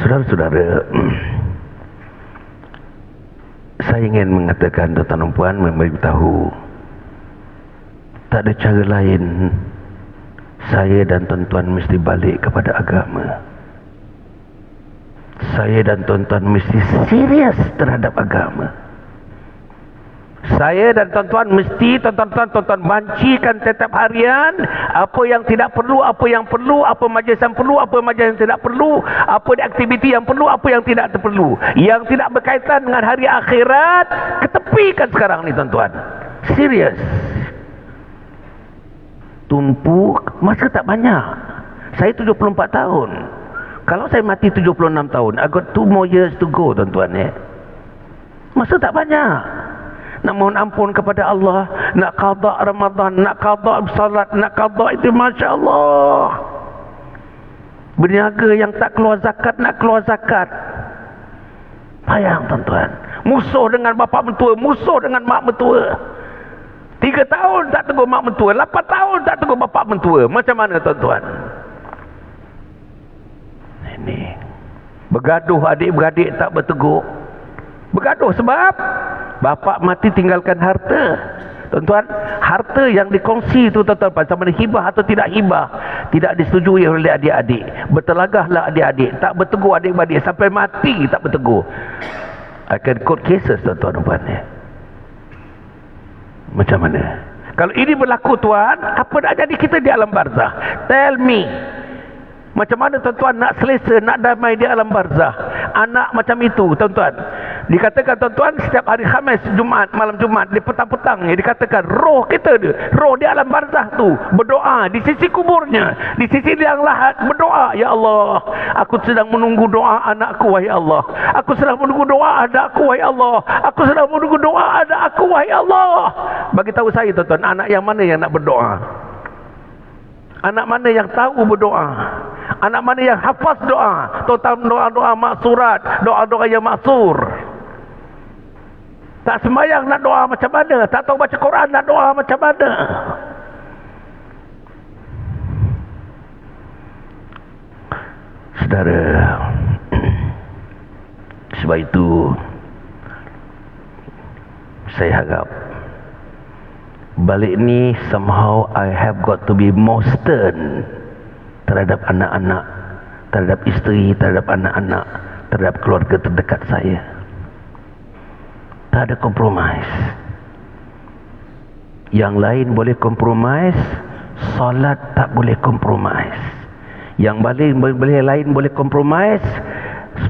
Saudara-saudara, saya ingin mengatakan tuan-tuan dan puan, memberitahu tak ada cara lain. Saya dan tuan-tuan mesti balik kepada agama. Saya dan tuan-tuan mesti serius terhadap agama. Saya dan tuan-tuan mesti tuan-tuan bancikan setiap harian apa yang tidak perlu, apa yang perlu, apa majlis yang perlu, apa majlis yang tidak perlu, apa aktiviti yang perlu, apa yang tidak perlu. Yang tidak berkaitan dengan hari akhirat, ketepikan sekarang ni tuan-tuan. Serius. Tumpuk, masa tak banyak. Saya 74 tahun. Kalau saya mati 76 tahun, I got 2 more years to go tuan-tuan ya. Masa tak banyak. Nak mohon ampun kepada Allah, nak qada Ramadan, nak qada salat, nak qada itu, Masya Allah. Berniaga yang tak keluar zakat, nak keluar zakat. Bayang tuan-tuan, musuh dengan bapa mentua, musuh dengan mak mentua. 3 tahun tak tegur mak mentua, 8 tahun tak tegur bapa mentua. Macam mana tuan-tuan? Ini bergaduh, adik-beradik tak bertegur. Bergaduh sebab bapa mati tinggalkan harta. Tuan-tuan, harta yang dikongsi itu tuan-tuan, sama ada hibah atau tidak hibah, tidak disetujui oleh adik-adik. Bertelagahlah adik-adik, tak bertegur adik-beradik sampai mati tak bertegur. Akan court cases tuan-tuan ya. Macam mana? Kalau ini berlaku tuan, apa nak jadi kita di alam barzah? Tell me. Macam mana tuan-tuan nak selesa, nak damai di alam barzah? Anak macam itu tuan-tuan, Dikatakan tuan-tuan, setiap hari Khamis, Jumaat, malam Jumaat, di petang-petang ni dikatakan roh kita dia, roh di alam barzah tu berdoa di sisi kuburnya, di sisi liang lahat berdoa, ya Allah, aku sedang menunggu doa anakku wahai Allah. Aku sedang menunggu doa anakku wahai Allah. Aku sedang menunggu doa anakku wahai Allah. Bagi tahu saya tuan-tuan, anak yang mana yang nak berdoa? Anak mana yang tahu berdoa? Anak mana yang hafaz doa? Terutama doa-doa maksurat, doa-doa yang maksur. Tak sembahyang nak doa macam mana? Tak tahu baca Quran nak doa macam mana? Saudara, sebab itu saya harap balik ni somehow I have got to be more stern terhadap anak-anak, terhadap isteri, terhadap anak-anak, terhadap keluarga terdekat saya. Tak ada kompromis. Yang lain boleh kompromis, solat tak boleh kompromis. Yang lain boleh kompromis,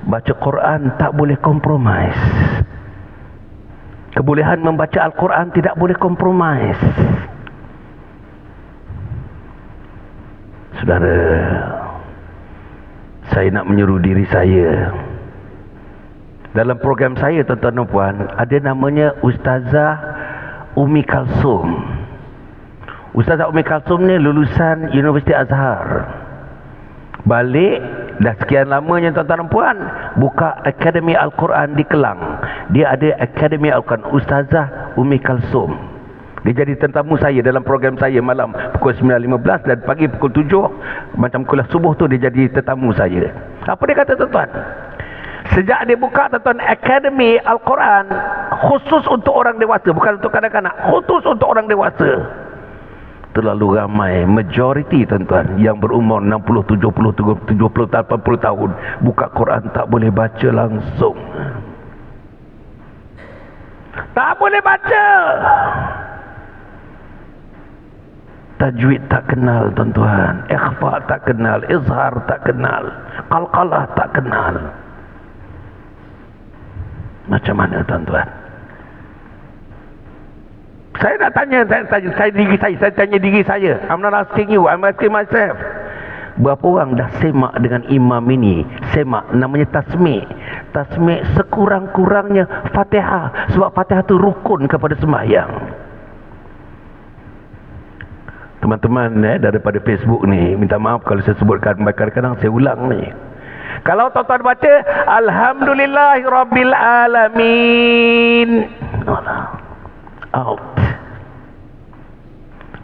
baca Quran tak boleh kompromis. Kebolehan membaca Al-Quran tidak boleh kompromis. Saudara, saya nak menyuruh diri saya. Dalam program saya, tuan-tuan dan puan, ada namanya Ustazah Umi Kalsum. Ustazah Umi Kalsum ni lulusan Universiti Azhar. Balik dah sekian lamanya tuan-tuan dan puan, buka Akademi Al-Quran di Kelang. Dia ada Akademi Al-Quran. Ustazah Umi Kalsum, dia jadi tetamu saya dalam program saya malam pukul 9.15 dan pagi pukul 7 macam kuliah subuh tu, dia jadi tetamu saya. Apa dia kata tuan-tuan? Sejak dia buka tuan-tuan Akademi Al-Quran khusus untuk orang dewasa, bukan untuk kanak-kanak, khusus untuk orang dewasa, terlalu ramai, majoriti tuan-tuan yang berumur 60, 70, 70, 80 tahun buka Quran tak boleh baca langsung. Tak boleh baca. Tajwid tak kenal tuan-tuan, ikhfa tak kenal, izhar tak kenal, qalqalah tak kenal. Macam mana tuan-tuan? Saya nak tanya, saya tanya diri saya. I'm not asking you, I'm asking myself. Berapa orang dah semak dengan imam ini? Semak, namanya tasmi'. Tasmi' sekurang-kurangnya Fatihah. Sebab Fatihah tu rukun kepada sembahyang. Teman-teman daripada Facebook ni, minta maaf kalau saya sebutkan, kadang-kadang saya ulang ni. Kalau tuan-tuan baca Alhamdulillahirabbil alamin, out,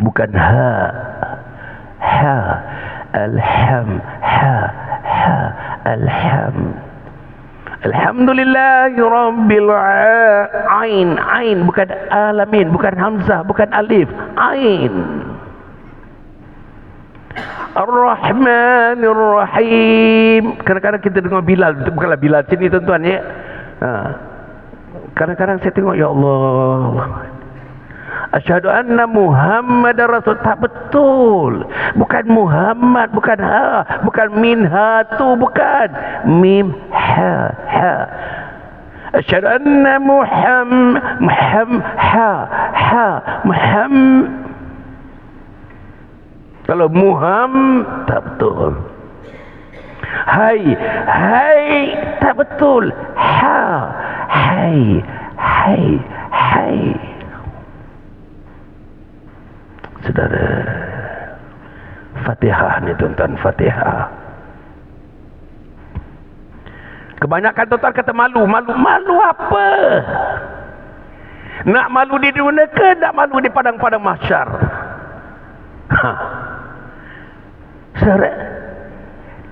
bukan ha, alham, alham, Alhamdulillahirabbil ain, bukan alamin, bukan hamzah, bukan alif, ain. Ar-Rahmanir-Rahim. Kadang-kadang kita dengar Bilal, bukanlah Bilal sini tuan-tuan ya. Kadang-kadang saya tengok, ya Allah, asyhadu anna Muhammadar Rasul. Tak betul. Bukan Muhammad, bukan ha, bukan min ha tu, bukan mim ha. Asyhadu anna Muhammad Kalau Muhammad tak betul. Hai tak betul. Hai. Saudara, Fatihah ni tuan-tuan, Fatihah. Kebanyakan tuan-tuan kata malu apa? Nak malu di dunia ke nak malu di padang-padang mahsyar? Saudara,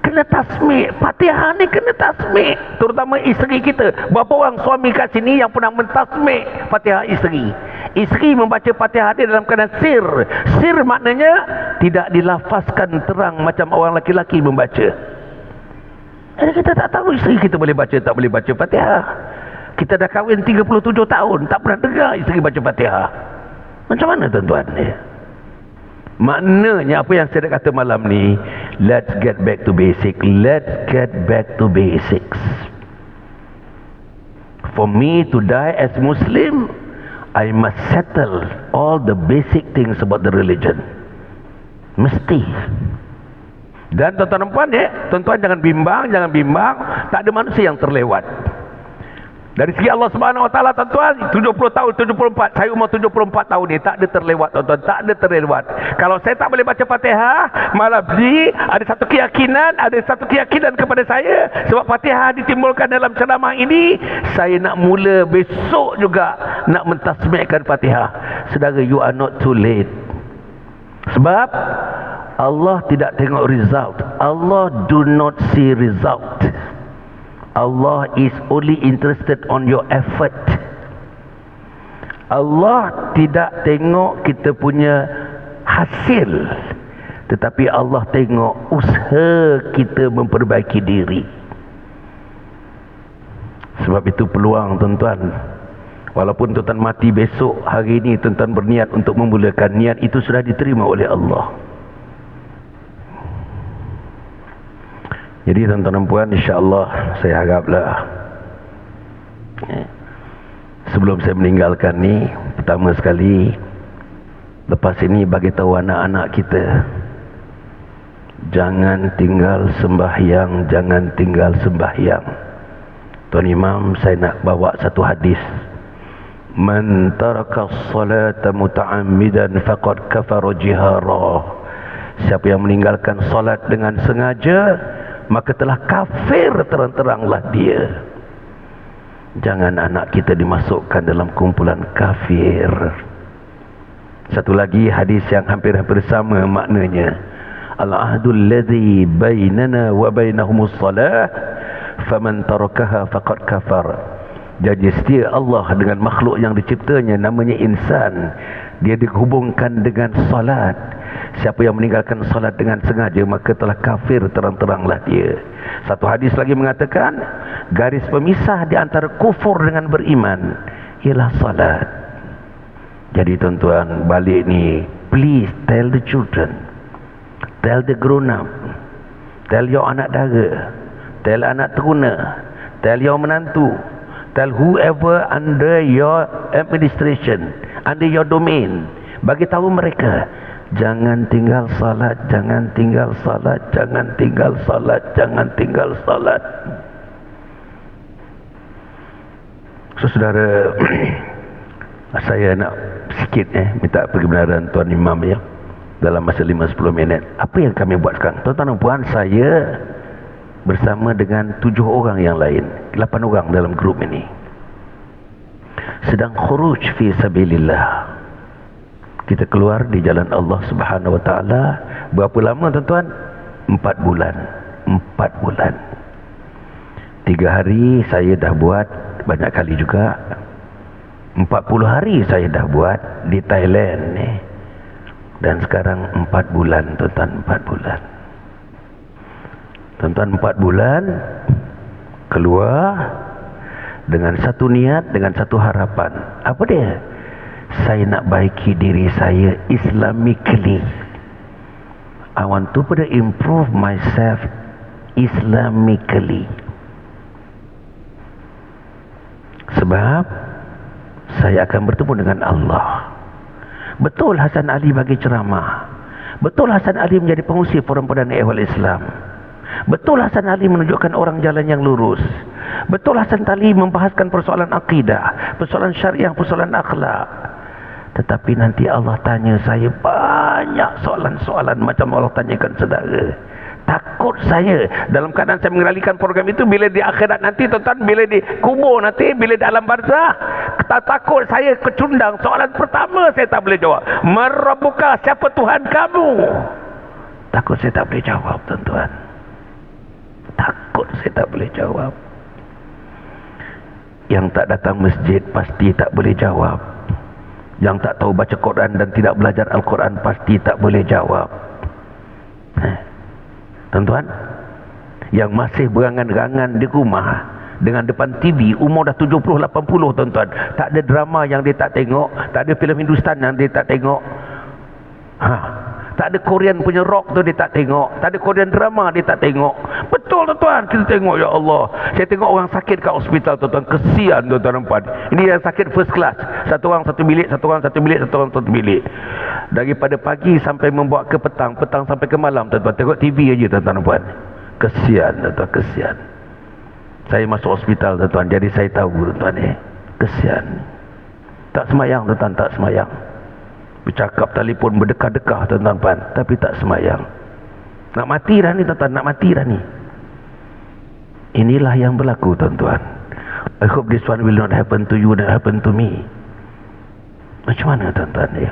kena tasmi'. Fatihah ni kena tasmi'. Terutama isteri kita. Berapa orang suami kat sini yang pernah mentasmi' Fatihah isteri? Isteri membaca Fatihah dia dalam keadaan sir. Sir maknanya tidak dilafazkan terang macam orang lelaki membaca. Jadi kita tak tahu isteri kita boleh baca tak boleh baca Fatihah. Kita dah kahwin 37 tahun, tak pernah dengar isteri baca Fatihah. Macam mana tuan-tuan ni? Maknanya apa yang saya nak kata malam ni, let's get back to basic. Let's get back to basics. For me to die as Muslim, I must settle all the basic things about the religion. Mesti. Dan tuan-tuan dan puan, tuan-tuan jangan bimbang, tak ada manusia yang terlewat. Dari segi Allah Subhanahu Wa Taala, tuan-tuan, 70 tahun, 74, saya umur 74 tahun ni, tak ada terlewat, tuan-tuan, tak ada terlewat. Kalau saya tak boleh baca Fatihah, malam ni ada satu keyakinan kepada saya, sebab Fatihah ditimbulkan dalam ceramah ini, saya nak mula besok juga nak mentasbihkan Fatihah. Saudara, you are not too late. Sebab Allah tidak tengok result. Allah do not see result. Allah is only interested on your effort. Allah tidak tengok kita punya hasil, tetapi Allah tengok usaha kita memperbaiki diri. Sebab itu peluang, tuan-tuan. Walaupun tuan-tuan mati besok, hari ini tuan-tuan berniat untuk memulakan, niat itu sudah diterima oleh Allah. Jadi tuan-tuan dan puan, insya-Allah saya haraplah sebelum saya meninggalkan ni, pertama sekali lepas ini bagi tahu anak-anak kita, jangan tinggal sembahyang, jangan tinggal sembahyang. Tuan Imam, saya nak bawa satu hadis. Man taraka as-salata muta'ammidan faqad kafara jihara. Siapa yang meninggalkan salat dengan sengaja, maka telah kafir terang-teranglah dia. Jangan anak kita dimasukkan dalam kumpulan kafir. Satu lagi hadis yang hampir-hampir sama maknanya. Al-ahdul ladzi bainana wa bainahumus salah faman tarakaha faqad kafar. Janji setia Allah dengan makhluk yang diciptanya namanya insan, dia dihubungkan dengan salat. Siapa yang meninggalkan salat dengan sengaja, maka telah kafir terang-teranglah dia. Satu hadis lagi mengatakan, garis pemisah di antara kufur dengan beriman ialah salat. Jadi tuan-tuan, balik ni, please tell the children, tell the grown up, tell your anak dara, tell anak teruna, tell your menantu, tell whoever under your administration, under your domain. Bagi tahu mereka, jangan tinggal salat, jangan tinggal salat, jangan tinggal salat, jangan tinggal salat. So, saudara, saya nak sikit minta perkebenaran Tuan Imam dalam masa 5-10 minit. Apa yang kami buat sekarang? Tuan-tuan dan puan, saya bersama dengan 7 orang yang lain, 8 orang dalam grup ini, sedang khuruj fi sabilillah. Kita keluar di jalan Allah Subhanahu Wa Taala. Berapa lama, tuan-tuan? 4 bulan. 4 bulan. 3 hari saya dah buat banyak kali juga. 40 hari saya dah buat di Thailand ni. Dan sekarang 4 bulan, tuan-tuan, 4 bulan. Tuan-tuan, 4 bulan keluar dengan satu niat, dengan satu harapan. Apa dia? Saya nak baiki diri saya Islamically. I want to improve myself Islamically. Sebab saya akan bertemu dengan Allah. Betul Hasan Ali bagi ceramah. Betul Hasan Ali menjadi pengusi Forum Perdana Ehwal Islam. Betul Hasan Ali menunjukkan orang jalan yang lurus. Betul Hasan Ali membahaskan persoalan akidah, persoalan syariah, persoalan akhlak. Tetapi nanti Allah tanya saya banyak soalan-soalan macam Allah tanyakan saudara. Takut saya dalam keadaan saya mengendalikan program itu, bila di akhirat nanti, tuan-tuan, bila di kubur nanti, bila di alam barzah, takut saya kecundang. Soalan pertama saya tak boleh jawab. Marabbuka, siapa Tuhan kamu? Takut saya tak boleh jawab, tuan-tuan. Takut saya tak boleh jawab. Yang tak datang masjid pasti tak boleh jawab. Yang tak tahu baca Quran dan tidak belajar Al-Quran pasti tak boleh jawab. Tuan-tuan, yang masih berangan-rangan di rumah dengan depan TV, umur dah 70-80, tuan-tuan, tak ada drama yang dia tak tengok, tak ada filem Hindustan yang dia tak tengok. Tak ada Korean punya rock tu dia tak tengok. Tak ada Korean drama dia tak tengok. Betul tuan-tuan, kita tengok, ya Allah. Saya tengok orang sakit kat hospital tuan-tuan, kesian tuan-tuan dan puan. Ini yang sakit first class. Satu orang satu bilik, satu orang satu bilik, satu orang satu bilik. Daripada pagi sampai membuat ke petang, petang sampai ke malam tuan-tuan. Tengok TV aja tuan-tuan dan puan. Kesian tuan-tuan, kesian. Saya masuk hospital tuan-tuan, jadi saya tahu tuan-tuan kesian. Tak semayang tuan-tuan, tak semayang. Bercakap telefon berdekah-dekah tuan-tuan puan, tapi tak semayang. Nak mati dah ni tuan-tuan, nak mati dah ni. Inilah yang berlaku tuan-tuan. I hope this one will not happen to you and happen to me. Macam mana tuan-tuan ya?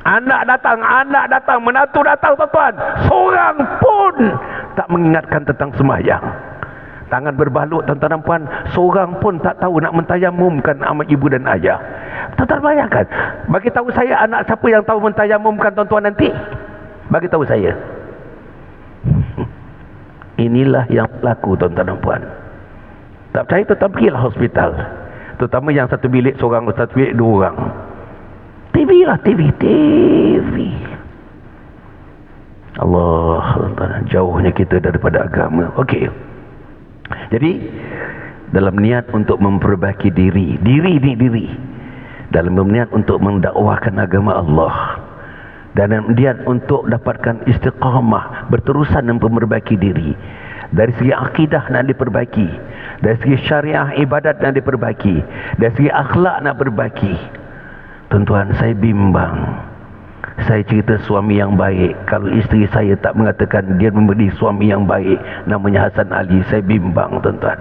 Anak datang, menantu datang tuan-tuan. Seorang pun tak mengingatkan tentang semayang. Tangan berbalut tuan-tuan dan puan, seorang pun tak tahu nak mentayamumkan sama ibu dan ayah. Tuan-tuan bayangkan, bagi tahu saya anak siapa yang tahu mentayamumkan tuan-tuan nanti? Bagi tahu saya. Inilah yang berlaku tuan-tuan dan puan. Tak percaya tuan-tuan pergilah hospital. Terutama yang satu bilik seorang, satu bilik dua orang. TV lah, TV. Allah, tuan-tuan, jauhnya kita daripada agama. Okey. Jadi dalam niat untuk memperbaiki diri dalam niat untuk mendakwahkan agama Allah, dan niat untuk dapatkan istiqamah, berterusan dan memperbaiki diri. Dari segi akidah nak diperbaiki, dari segi syariah ibadat nak diperbaiki, dari segi akhlak nak perbaiki. Tuan-tuan, saya bimbang. Saya cerita suami yang baik, kalau isteri saya tak mengatakan dia memberi suami yang baik, namanya Hasan Ali, saya bimbang tuan-tuan.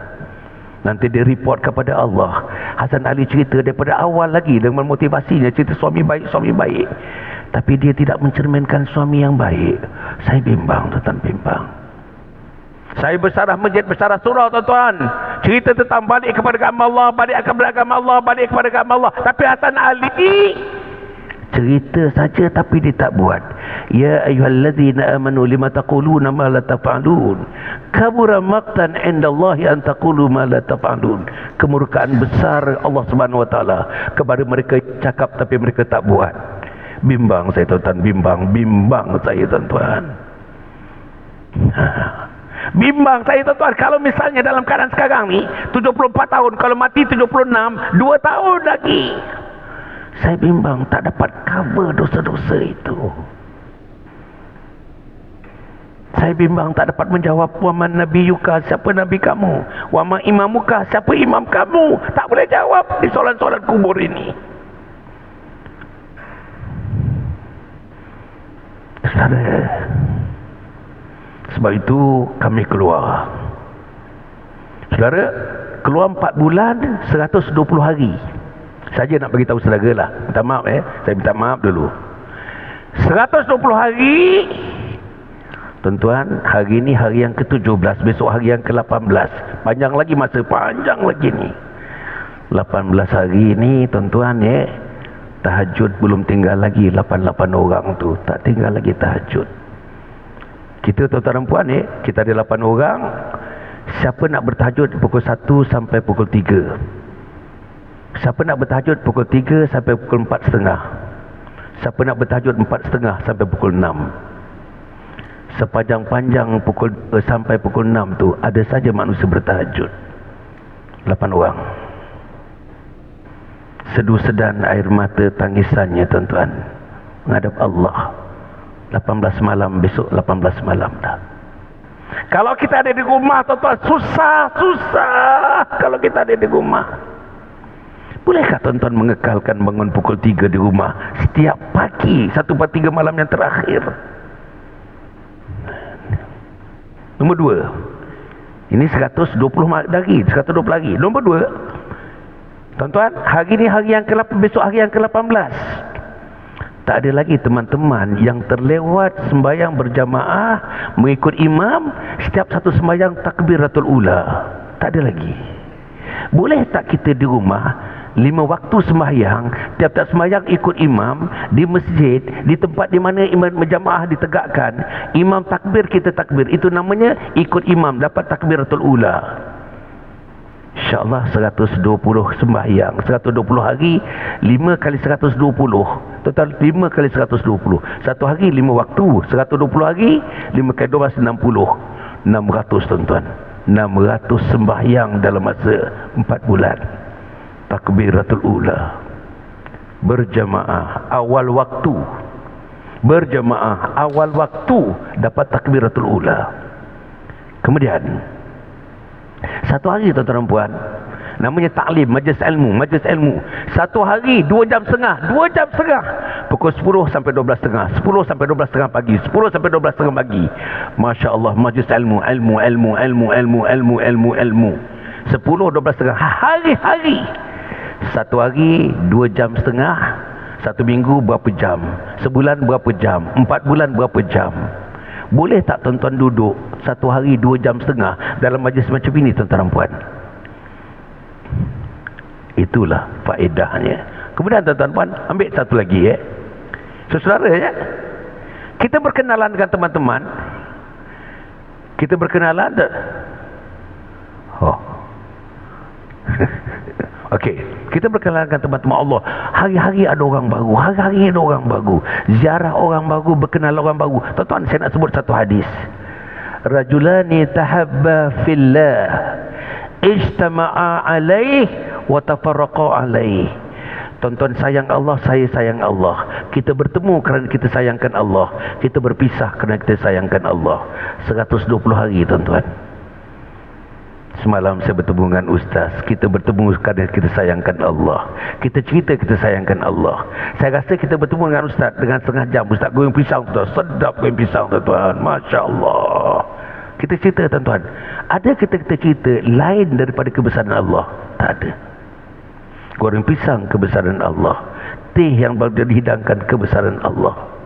Nanti dia report kepada Allah. Hasan Ali cerita daripada awal lagi dengan motivasinya, cerita suami baik, tapi dia tidak mencerminkan suami yang baik. Saya bimbang tuan-tuan, bimbang. Saya bersarah masjid, bersarah surau tuan-tuan, cerita tentang balik kepada agama Allah, balik kepada agama Allah. Tapi Hasan Ali cerita saja tapi dia tak buat. Ya ayyuhallazina amanu lima taquluna ma la taf'alun. Kabura maqtan 'indallahi an taqulu ma la taf'alun. Kemurkaan besar Allah Subhanahu wa taala kepada mereka cakap tapi mereka tak buat. Bimbang saya tuan-tuan, bimbang saya tuan-tuan. Bimbang saya tuan-tuan, kalau misalnya dalam keadaan sekarang ni 74 tahun, kalau mati 76, 2 tahun lagi. Saya bimbang tak dapat cover dosa-dosa itu. Saya bimbang tak dapat menjawab wa man nabiyuka, siapa nabi kamu, wa ma imamuka, siapa imam kamu. Tak boleh jawab di solat-solat kubur ini. Saudara, sebab itu kami keluar. Saudara, keluar 4 bulan 120 hari. Saja nak bagi tahu saudara lah. Minta maaf saya minta maaf dulu. 120 hari. Tuan-tuan, hari ini hari yang ke-17, besok hari yang ke-18. Panjang lagi masa, panjang lagi ni. 18 hari ni tuan-tuan tahajud belum tinggal lagi 88 orang tu. Tak tinggal lagi tahajud. Kita tuan-tuan dan puan kita ada 8 orang. Siapa nak bertahajud pukul 1 sampai pukul 3. Siapa nak bertahajud pukul 3 sampai pukul 4.30. Siapa nak bertahajud 4.30 sampai pukul 6. Sepanjang-panjang pukul 2 sampai pukul 6 tu ada saja manusia bertahajud. 8 orang. Sedu sedan air mata tangisannya tuan-tuan menghadap Allah. 18 malam, besok 18 malam dah. Kalau kita ada di rumah tuan-tuan, susah kalau kita ada di rumah. Bolehkah tuan-tuan mengekalkan bangun pukul 3 di rumah setiap pagi, 1/3 malam yang terakhir? Nombor 2, ini 120 hari, 120 hari. Nombor 2, tuan-tuan, hari ini hari yang ke-8, besok hari yang ke-18. Tak ada lagi teman-teman yang terlewat sembahyang berjamaah mengikut imam setiap satu sembahyang takbiratul ula. Tak ada lagi. Boleh tak kita di rumah 5 waktu sembahyang, tiap-tiap sembahyang ikut imam di masjid, di tempat di mana imam berjamaah ditegakkan, imam takbir kita takbir, itu namanya ikut imam, dapat takbiratul ula. InsyaAllah 120 sembahyang, 120 hari, 5 kali 120, total 5 kali 120. Satu hari 5 waktu, 120 hari 5 kali 12, 60, 600 tuan-tuan. 600 sembahyang dalam masa 4 bulan. Takbiratul ula, berjamaah awal waktu, berjamaah awal waktu dapat takbiratul ula. Kemudian satu hari tuan-tuan dan puan, namanya taklim, majlis ilmu, majlis ilmu. Satu hari 2 jam setengah, 2 jam setengah. Pukul 10 sampai 12 setengah, 10 sampai 12 setengah pagi, 10 sampai 12 setengah pagi. Masya Allah, majlis ilmu, ilmu. 10, 12 setengah, hari-hari. Satu hari 2 jam setengah, satu minggu berapa jam, sebulan berapa jam, 4 bulan berapa jam. Boleh tak tuan-tuan duduk satu hari 2 jam setengah dalam majlis macam ini tuan-tuan dan puan? Itulah faedahnya. Kemudian tuan-tuan puan, ambil satu lagi saudara kita berkenalan dengan teman-teman. Kita berkenalan Okey, kita berkenalan dengan teman-teman Allah. Hari-hari ada orang baru, hari-hari ada orang baru. Ziarah orang baru, berkenal orang baru. Tuan-tuan, saya nak sebut satu hadis. Rajulani tahabba fillah, ijtama'a alaih wa tafarraqa alaih. Tuan-tuan sayang Allah, saya sayang Allah. Kita bertemu kerana kita sayangkan Allah. Kita berpisah kerana kita sayangkan Allah. 120 hari tuan-tuan. Semalam saya bertemu dengan ustaz. Kita bertemu kerana kita sayangkan Allah. Kita cerita kita sayangkan Allah. Saya rasa kita bertemu dengan ustaz dengan setengah jam. Ustaz goreng pisang tuan, sedap goreng pisang tuan. Masya Allah. Kita cerita tuan-tuan. Ada kita cerita lain daripada kebesaran Allah? Tak ada. Goreng pisang kebesaran Allah. Teh yang baru dihidangkan kebesaran Allah.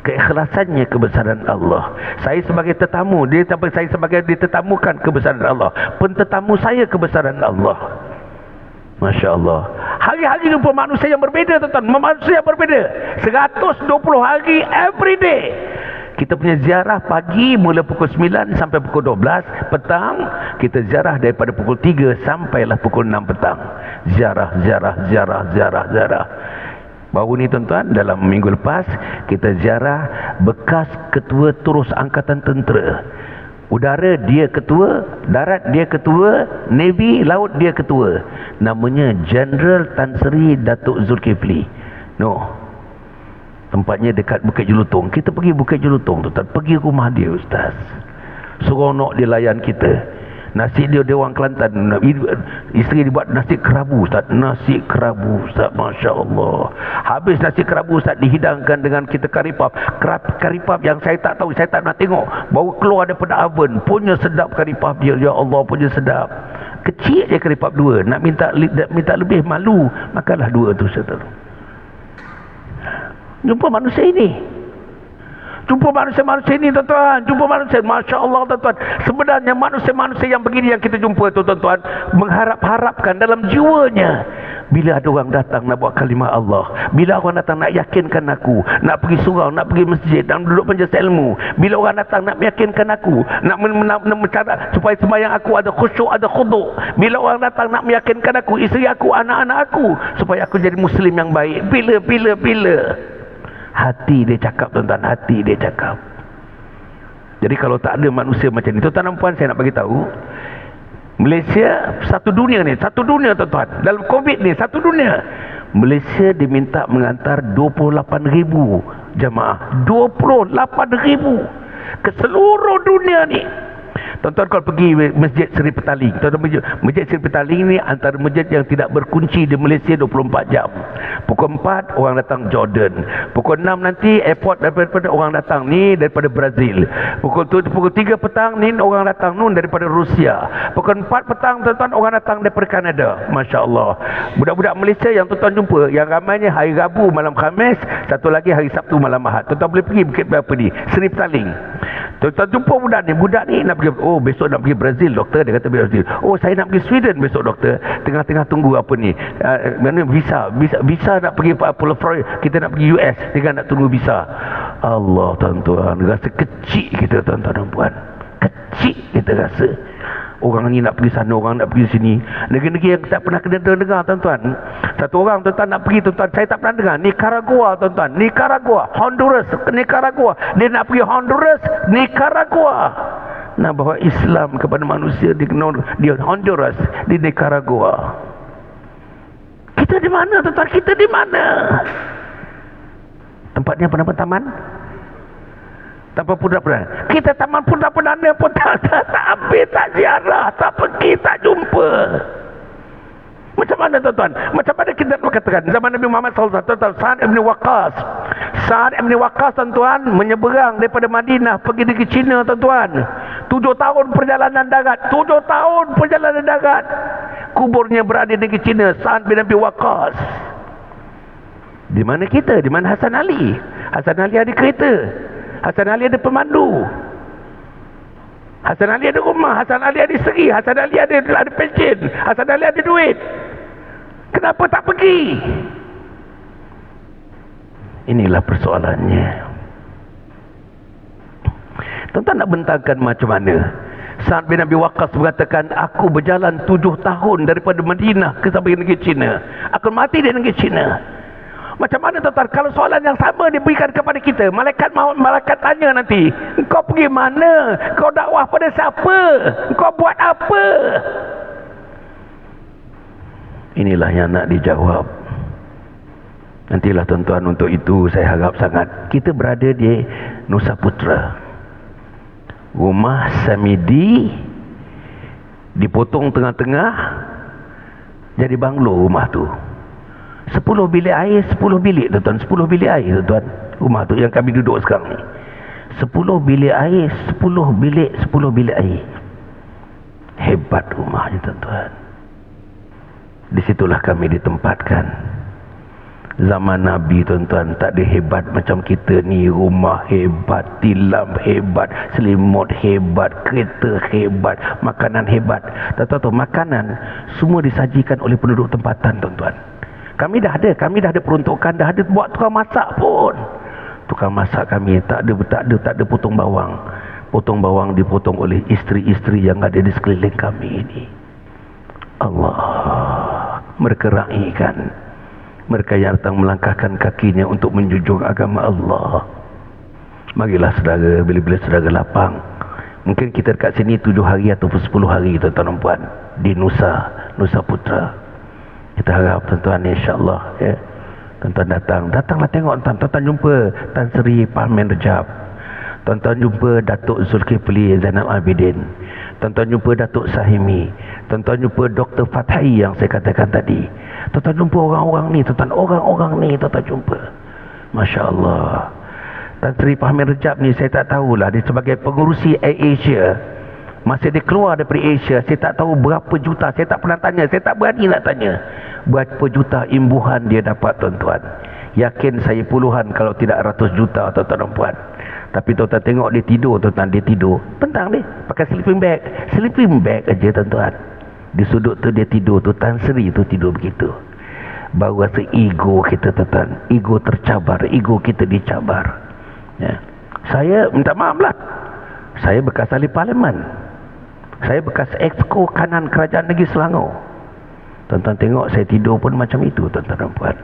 Keikhlasannya kebesaran Allah. Saya sebagai tetamu, saya sebagai ditetamukan kebesaran Allah. Pentetamu saya kebesaran Allah. Masya Allah. Hari-hari jumpa manusia yang berbeza tuan-tuan. Manusia yang berbeza. 120 hari every day. Kita punya ziarah pagi mula pukul 9 sampai pukul 12 petang. Kita ziarah daripada pukul 3 sampailah pukul 6 petang. Ziarah. Baru ni tuan-tuan, dalam minggu lepas kita ziarah bekas ketua terus angkatan tentera. Udara dia ketua, darat dia ketua, Navy, laut dia ketua. Namanya General Tan Sri Datuk Zulkifli. Tempatnya dekat Bukit Jelutong. Kita pergi Bukit Jelutong tuan-tuan, pergi rumah dia ustaz. Seronok dia layan kita. Nasi dia orang Kelantan. Isteri dia buat nasi kerabu ustaz. Nasi kerabu ustaz, Masya Allah. Habis nasi kerabu ustaz, dihidangkan dengan kita karipap. Karipap yang saya tak tahu, saya tak nak tengok. Baru keluar daripada oven. Punya sedap karipap dia. Ya Allah, punya sedap. Kecil je karipap 2. Nak minta lebih malu, makanlah 2 tu ustaz. Jumpa manusia ini. Jumpa manusia-manusia ini tuan-tuan. Jumpa manusia, Masya Allah tuan-tuan. Sebenarnya manusia-manusia yang begini yang kita jumpa tuan-tuan, mengharap-harapkan dalam jiwanya, bila ada orang datang nak buat kalimah Allah, bila orang datang nak yakinkan aku, nak pergi surau, nak pergi masjid, nak duduk majlis ilmu, bila orang datang nak meyakinkan aku, nak mencara supaya sembahyang aku ada khusyuk, ada khuduk, bila orang datang nak meyakinkan aku, isteri aku, anak-anak aku, supaya aku jadi muslim yang baik. Bila hati dia cakap tuan-tuan, hati dia cakap. Jadi kalau tak ada manusia macam ni, tuan-tuan dan puan, saya nak bagi tahu, Malaysia satu dunia tuan-tuan. Dalam Covid ni satu dunia. Malaysia diminta mengantar 28,000 jamaah. 28,000 ke seluruh dunia ni. Tuan-tuan kalau pergi Masjid Seri Petaling, Masjid Seri Petaling ni antara masjid yang tidak berkunci di Malaysia 24 jam. Pukul 4 orang datang Jordan. Pukul 6 nanti airport daripada orang datang ni daripada Brazil. Pukul 3 petang ni orang datang daripada Rusia. Pukul 4 petang tuan-tuan orang datang daripada Kanada. Masya Allah. Budak-budak Malaysia yang tuan-tuan jumpa, yang ramainya hari Rabu malam Khamis, satu lagi hari Sabtu malam Ahad. Tuan-tuan boleh pergi bukit berapa ni? Seri Petaling. Tuan-tuan jumpa budak ni nak pergi, besok nak pergi Brazil doktor, dia kata Brazil. Saya nak pergi Sweden besok doktor. Tengah-tengah tunggu apa ni? Mana visa nak pergi Florida, kita nak pergi US, tengah nak tunggu visa. Allah tuan-tuan, rasa kecil kita tuan-tuan dan puan. Kecil kita rasa. Orang ni nak pergi sana, orang nak pergi sini. Negeri-negeri yang tak pernah kena dengar, tuan-tuan. Satu orang, tuan-tuan, nak pergi, tuan-tuan. Saya tak pernah dengar. Nicaragua, tuan-tuan. Nicaragua. Honduras. Nicaragua. Dia nak pergi Honduras. Nicaragua. Nak bawa Islam kepada manusia di Honduras. Di Nicaragua. Kita di mana, tuan-tuan? Kita di mana? Tempatnya apa nama taman? Tanpa perdana. Kita taman perdana pun tak habis, tak ziarah, tak pergi, tak jumpa. Macam mana, tuan-tuan? Macam mana kita katakan zaman Nabi Muhammad SAW, tuan-tuan, Sa'ad ibn Waqqas, tuan-tuan, menyeberang daripada Madinah pergi negeri China, tuan-tuan. 7 tahun perjalanan darat. 7 tahun perjalanan darat. Kuburnya berada di negeri China, Sa'ad bin Abi Waqqas. Di mana kita? Di mana Hasan Ali? Hasan Ali ada kereta. Hasan Ali ada pemandu. Hasan Ali ada rumah. Hasan Ali ada isteri. Hasan Ali ada pension. Hasan Ali ada duit. Kenapa tak pergi? Inilah persoalannya. Tuan-tuan nak bentangkan macam mana? Sa'ad bin Abi Waqqas mengatakan, aku berjalan 7 tahun daripada Madinah ke sampai negeri China. Aku mati di negeri China. Macam mana, tuan-tuan? Kalau soalan yang sama diberikan kepada kita, malaikat tanya nanti, engkau pergi mana? Kau dakwah pada siapa? Engkau buat apa? Inilah yang nak dijawab. Nantilah, tuan-tuan, untuk itu saya harap sangat kita berada di Nusa Putra. Rumah Samidi dipotong tengah-tengah jadi banglo rumah tu. 10 bilik air, 10 bilik, tuan-tuan. 10 bilik air, tuan-tuan. Rumah tu yang kami duduk sekarang ni. 10 bilik air, 10 bilik air. Hebat rumahnya, tuan-tuan. Di situlah kami ditempatkan. Zaman Nabi, tuan-tuan, tak ada hebat macam kita ni. Rumah hebat, tilam hebat, selimut hebat, kereta hebat, makanan hebat. Tuan-tuan, makanan semua disajikan oleh penduduk tempatan, tuan-tuan. Kami dah ada peruntukan, dah ada buat tukang masak pun. Tukang masak kami tak ada potong bawang. Potong bawang dipotong oleh isteri-isteri yang ada di sekeliling kami ini. Allah, mereka raikan. Mereka yang datang melangkahkan kakinya untuk menjunjung agama Allah. Marilah saudara, bila-bila saudara lapang. Mungkin kita dekat sini 7 hari ataupun 10 hari, tuan-tuan dan puan, di Nusa Putra. Kita harap, tuan-tuan, insya-Allah, ya. Tuan-tuan datanglah tengok, tuan-tuan jumpa Tan Sri Parmen Rejab. Tuan-tuan jumpa Datuk Zulkifli Zainal Abidin. Tuan-tuan jumpa Datuk Sahimi. Tuan-tuan jumpa Dr. Fathai yang saya katakan tadi. Tuan-tuan jumpa orang-orang ni, tuan-tuan jumpa. Masya-Allah. Tan Sri Parmen Rejab ni saya tak tahulah, dia sebagai pengurusi AirAsia. Masa dia keluar daripada Asia, saya tak tahu berapa juta, saya tak pernah tanya, saya tak berani nak tanya. Berapa juta imbuhan dia dapat, tuan-tuan. Yakin saya puluhan kalau tidak ratus juta, tuan-tuan dan puan. Tapi tuan-tuan tengok dia tidur, tuan-tuan, dia tidur. Pentang dia, pakai sleeping bag aja, tuan-tuan. Di sudut tu dia tidur tu, Tan Sri tu tidur begitu. Baru rasa ego kita, tuan-tuan. Ego tercabar, ego kita dicabar. Ya. Saya minta maaf lah. Saya bekas ahli parlimen. Saya bekas exco kanan kerajaan negeri Selangor. Tuan-tuan tengok saya tidur pun macam itu, tuan-tuan dan puan.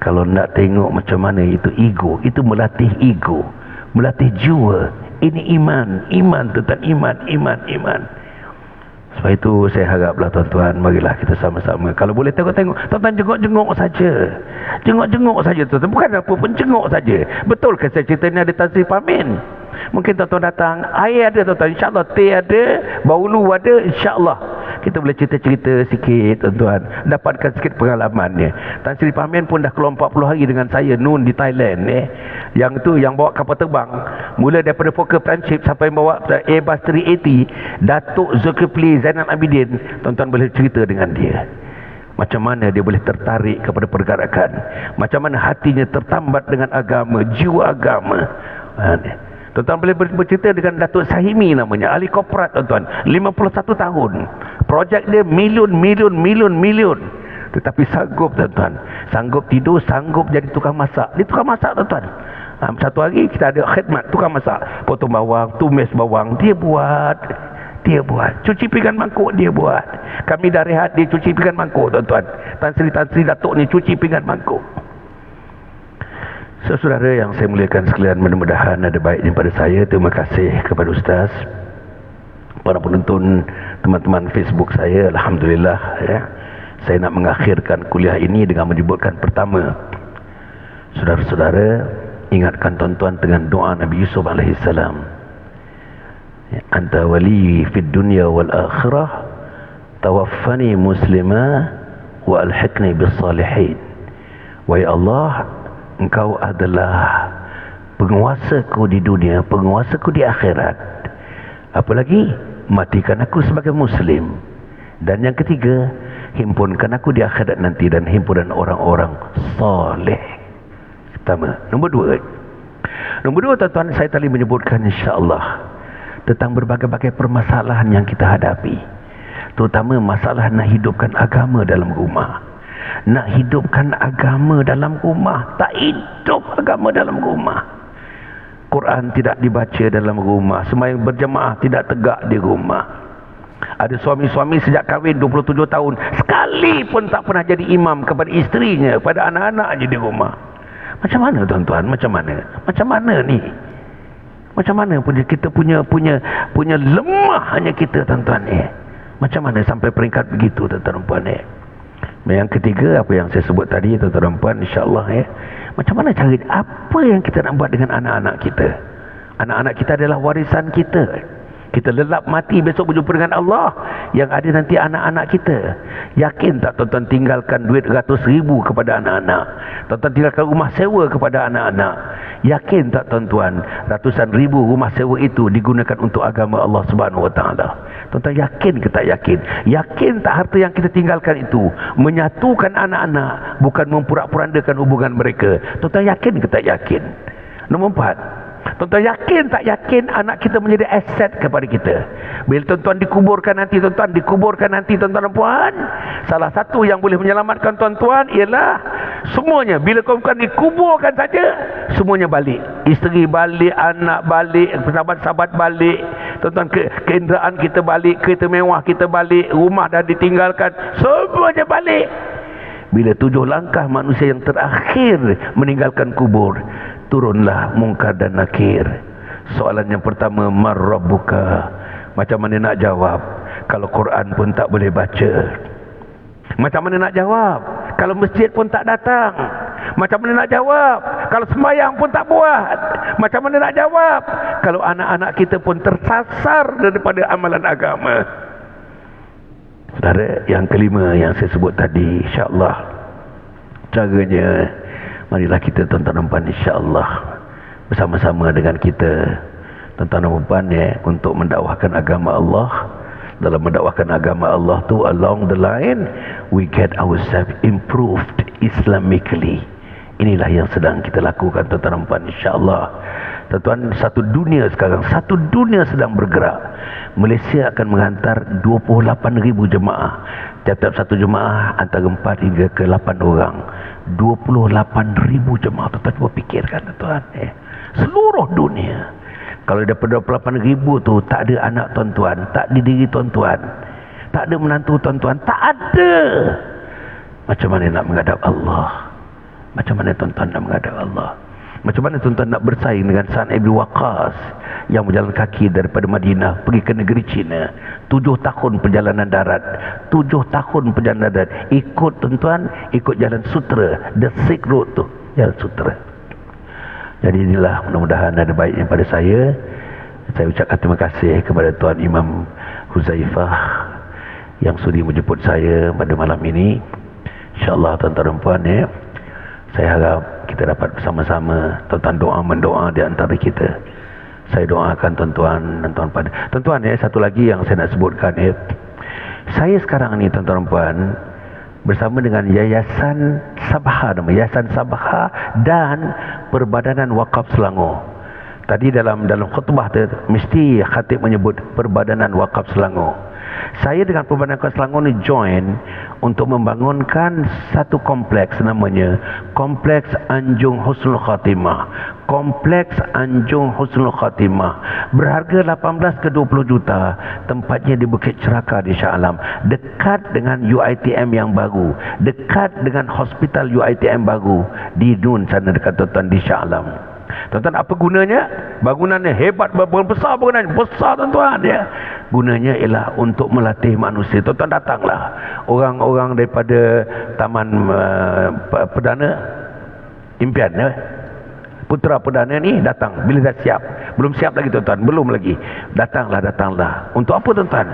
Kalau nak tengok macam mana itu ego, itu melatih ego, melatih jiwa. Ini iman, tuan-tuan, iman. Sebab itu saya haraplah, tuan-tuan, marilah kita sama-sama. Kalau boleh tengok-tengok, tuan-tuan jenguk-jenguk saja. Jenguk-jenguk saja, tuan-tuan. Bukan apa pun, jenguk saja. Betul ke saya cerita ni ada Tan Sri Parmen? Mungkin tuan-tuan datang, air ada, tuan-tuan, insya-Allah, teh ada, bahulu ada, insya-Allah. Kita boleh cerita-cerita sikit, tuan-tuan, dapatkan sikit pengalamannya. Tan Sri Parmen pun dah keluar 40 hari dengan saya nun di Thailand, Yang tu yang bawa kapal terbang, mula daripada Fokker Friendship sampai bawa Airbus 380, Datuk Zulkifli Zainal Abidin. Tuan-tuan boleh cerita dengan dia. Macam mana dia boleh tertarik kepada pergerakan, macam mana hatinya tertambat dengan agama, jiwa agama. Tuan-tuan boleh bercerita dengan Datuk Sahimi namanya, ahli korporat, tuan-tuan, 51 tahun. Projek dia million. Tetapi sanggup, tuan-tuan, sanggup tidur, sanggup jadi tukang masak. Dia tukang masak, tuan-tuan. Satu hari kita ada khidmat tukang masak, potong bawang, tumis bawang, dia buat. dia buat. Cuci pinggan mangkuk dia buat. Kami dah rehat, dia cuci pinggan mangkuk, tuan-tuan. Tan Sri Datuk ni cuci pinggan mangkuk. Saudara yang saya muliakan sekalian, mudah-mudahan ada baiknya pada saya. Terima kasih kepada Ustaz, para penonton, teman-teman Facebook saya. Alhamdulillah ya. Saya nak mengakhirkan kuliah ini dengan menyebutkan pertama, saudara-saudara, ingatkan tuan-tuan dengan doa Nabi Yusuf alaihissalam. Anta wali fid dunya wal akhirah, tawaffani muslima wa alhiqni bis salihin. Wahai Allah, Engkau adalah penguasaku di dunia, penguasaku di akhirat. Apalagi, matikan aku sebagai muslim. Dan yang ketiga, himpunkan aku di akhirat nanti dan himpunan orang-orang saleh. Pertama. Nombor dua, tuan-tuan, saya tadi menyebutkan insya-Allah tentang berbagai-bagai permasalahan yang kita hadapi. Terutama masalah nak hidupkan agama dalam rumah. Nak hidupkan agama dalam rumah, tak hidup agama dalam rumah. Quran tidak dibaca dalam rumah, sembahyang berjemaah tidak tegak di rumah. Ada suami-suami sejak kahwin 27 tahun sekali pun tak pernah jadi imam kepada isterinya, pada anak-anaknya di rumah. Macam mana tuan-tuan? Macam mana ni? Macam mana kita punya lemahnya kita, tuan-tuan ni? Macam mana sampai peringkat begitu, tuan-tuan puan ni? Yang ketiga, apa yang saya sebut tadi, tuan-tuan dan puan, insya-Allah ya. Macam mana cara, apa yang kita nak buat dengan anak-anak kita? Anak-anak kita adalah warisan kita. Kita lelap mati, besok berjumpa dengan Allah. Yang ada nanti anak-anak kita. Yakin tak tuan-tuan tinggalkan duit ratus ribu kepada anak-anak? Tuan-tuan tinggalkan rumah sewa kepada anak-anak? Yakin tak tuan-tuan ratusan ribu rumah sewa itu digunakan untuk agama Allah Subhanahu Wa Taala? Tuan-tuan yakin ke tak yakin? Yakin tak harta yang kita tinggalkan itu menyatukan anak-anak, bukan memporak-porandakan hubungan mereka? Tuan-tuan yakin ke tak yakin? Nombor 4, tuan-tuan yakin tak yakin anak kita menjadi aset kepada kita? Bila tuan-tuan dikuburkan nanti, tuan-tuan dan puan, salah satu yang boleh menyelamatkan tuan-tuan ialah semuanya, bila tuan-tuan dikuburkan saja, semuanya balik. Isteri balik, anak balik, sahabat-sahabat balik, tuan-tuan, keinderaan kita balik, kereta mewah kita balik, rumah dah ditinggalkan, semuanya balik. Bila 7 langkah manusia yang terakhir meninggalkan kubur, turunlah Munkar dan Nakir. Soalan yang pertama, Mar Rabbuka? Macam mana nak jawab kalau Quran pun tak boleh baca? Macam mana nak jawab kalau masjid pun tak datang? Macam mana nak jawab kalau sembahyang pun tak buat? Macam mana nak jawab kalau anak-anak kita pun tersasar daripada amalan agama? Saudara, yang kelima yang saya sebut tadi, insya-Allah caranya, marilah kita, tuan-tuan dan puan, insya-Allah bersama-sama dengan kita, tuan-tuan dan puan ya, untuk mendakwahkan agama Allah. Dalam mendakwahkan agama Allah tu, along the line we get ourselves improved Islamically. Inilah yang sedang kita lakukan, tuan-tuan dan puan, insya-Allah. Tuan-tuan, satu dunia sedang bergerak. Malaysia akan menghantar 28,000 jemaah. Tiap-tiap satu jemaah antara 4 hingga ke 8 orang. 28,000 jemaah. Tuan-tuan cuba fikirkan, tuan-tuan. Seluruh dunia. Kalau daripada 28,000 tu tak ada anak tuan-tuan, tak ada diri tuan-tuan, tak ada menantu tuan-tuan, tak ada. Macam mana nak menghadap Allah? Macam mana tuan-tuan nak menghadap Allah? Macam mana tuan-tuan nak bersaing dengan Sa'ad bin Waqqas yang berjalan kaki daripada Madinah pergi ke negeri China? 7 tahun perjalanan darat. 7 tahun perjalanan darat. Ikut, tuan-tuan, ikut jalan sutra, the Silk Road tu, jalan sutra. Jadi inilah, mudah-mudahan ada baiknya pada saya. Saya ucapkan terima kasih kepada Tuan Imam Huzaifah yang sudi menjemput saya pada malam ini. InsyaAllah, tuan-tuan dan puan ya, saya harap kita dapat bersama-sama, tuan-tuan mendoa di antara kita. Saya doakan tuan-tuan dan tuan-tuan ya, satu lagi yang saya nak sebutkan ya. Saya sekarang ni, tuan-tuan dan puan, bersama dengan Yayasan Sabha, Yayasan Sabha dan Perbadanan Wakaf Selangor. Tadi dalam khutbah tu mesti khatib menyebut Perbadanan Wakaf Selangor. Saya dengan Perbadanan Wakaf Selangor ni join untuk membangunkan satu kompleks, namanya Kompleks Anjung Husnul Khatimah. Kompleks Anjung Husnul Khatimah berharga 18 ke 20 juta. Tempatnya di Bukit Ceraka di Shah Alam, dekat dengan UiTM yang baru, dekat dengan hospital UiTM baru di Nun sana dekat tuan-tuan di Shah Alam. Tuan-tuan, apa gunanya? Bangunannya hebat, besar bangunannya, besar tuan-tuan ya. Gunanya ialah untuk melatih manusia. Tuan-tuan datanglah. Orang-orang daripada Taman Perdana Impian ya. Putra Perdana ni datang bila dah siap. Belum siap lagi tuan-tuan, belum lagi. Datanglah. Untuk apa tuan-tuan?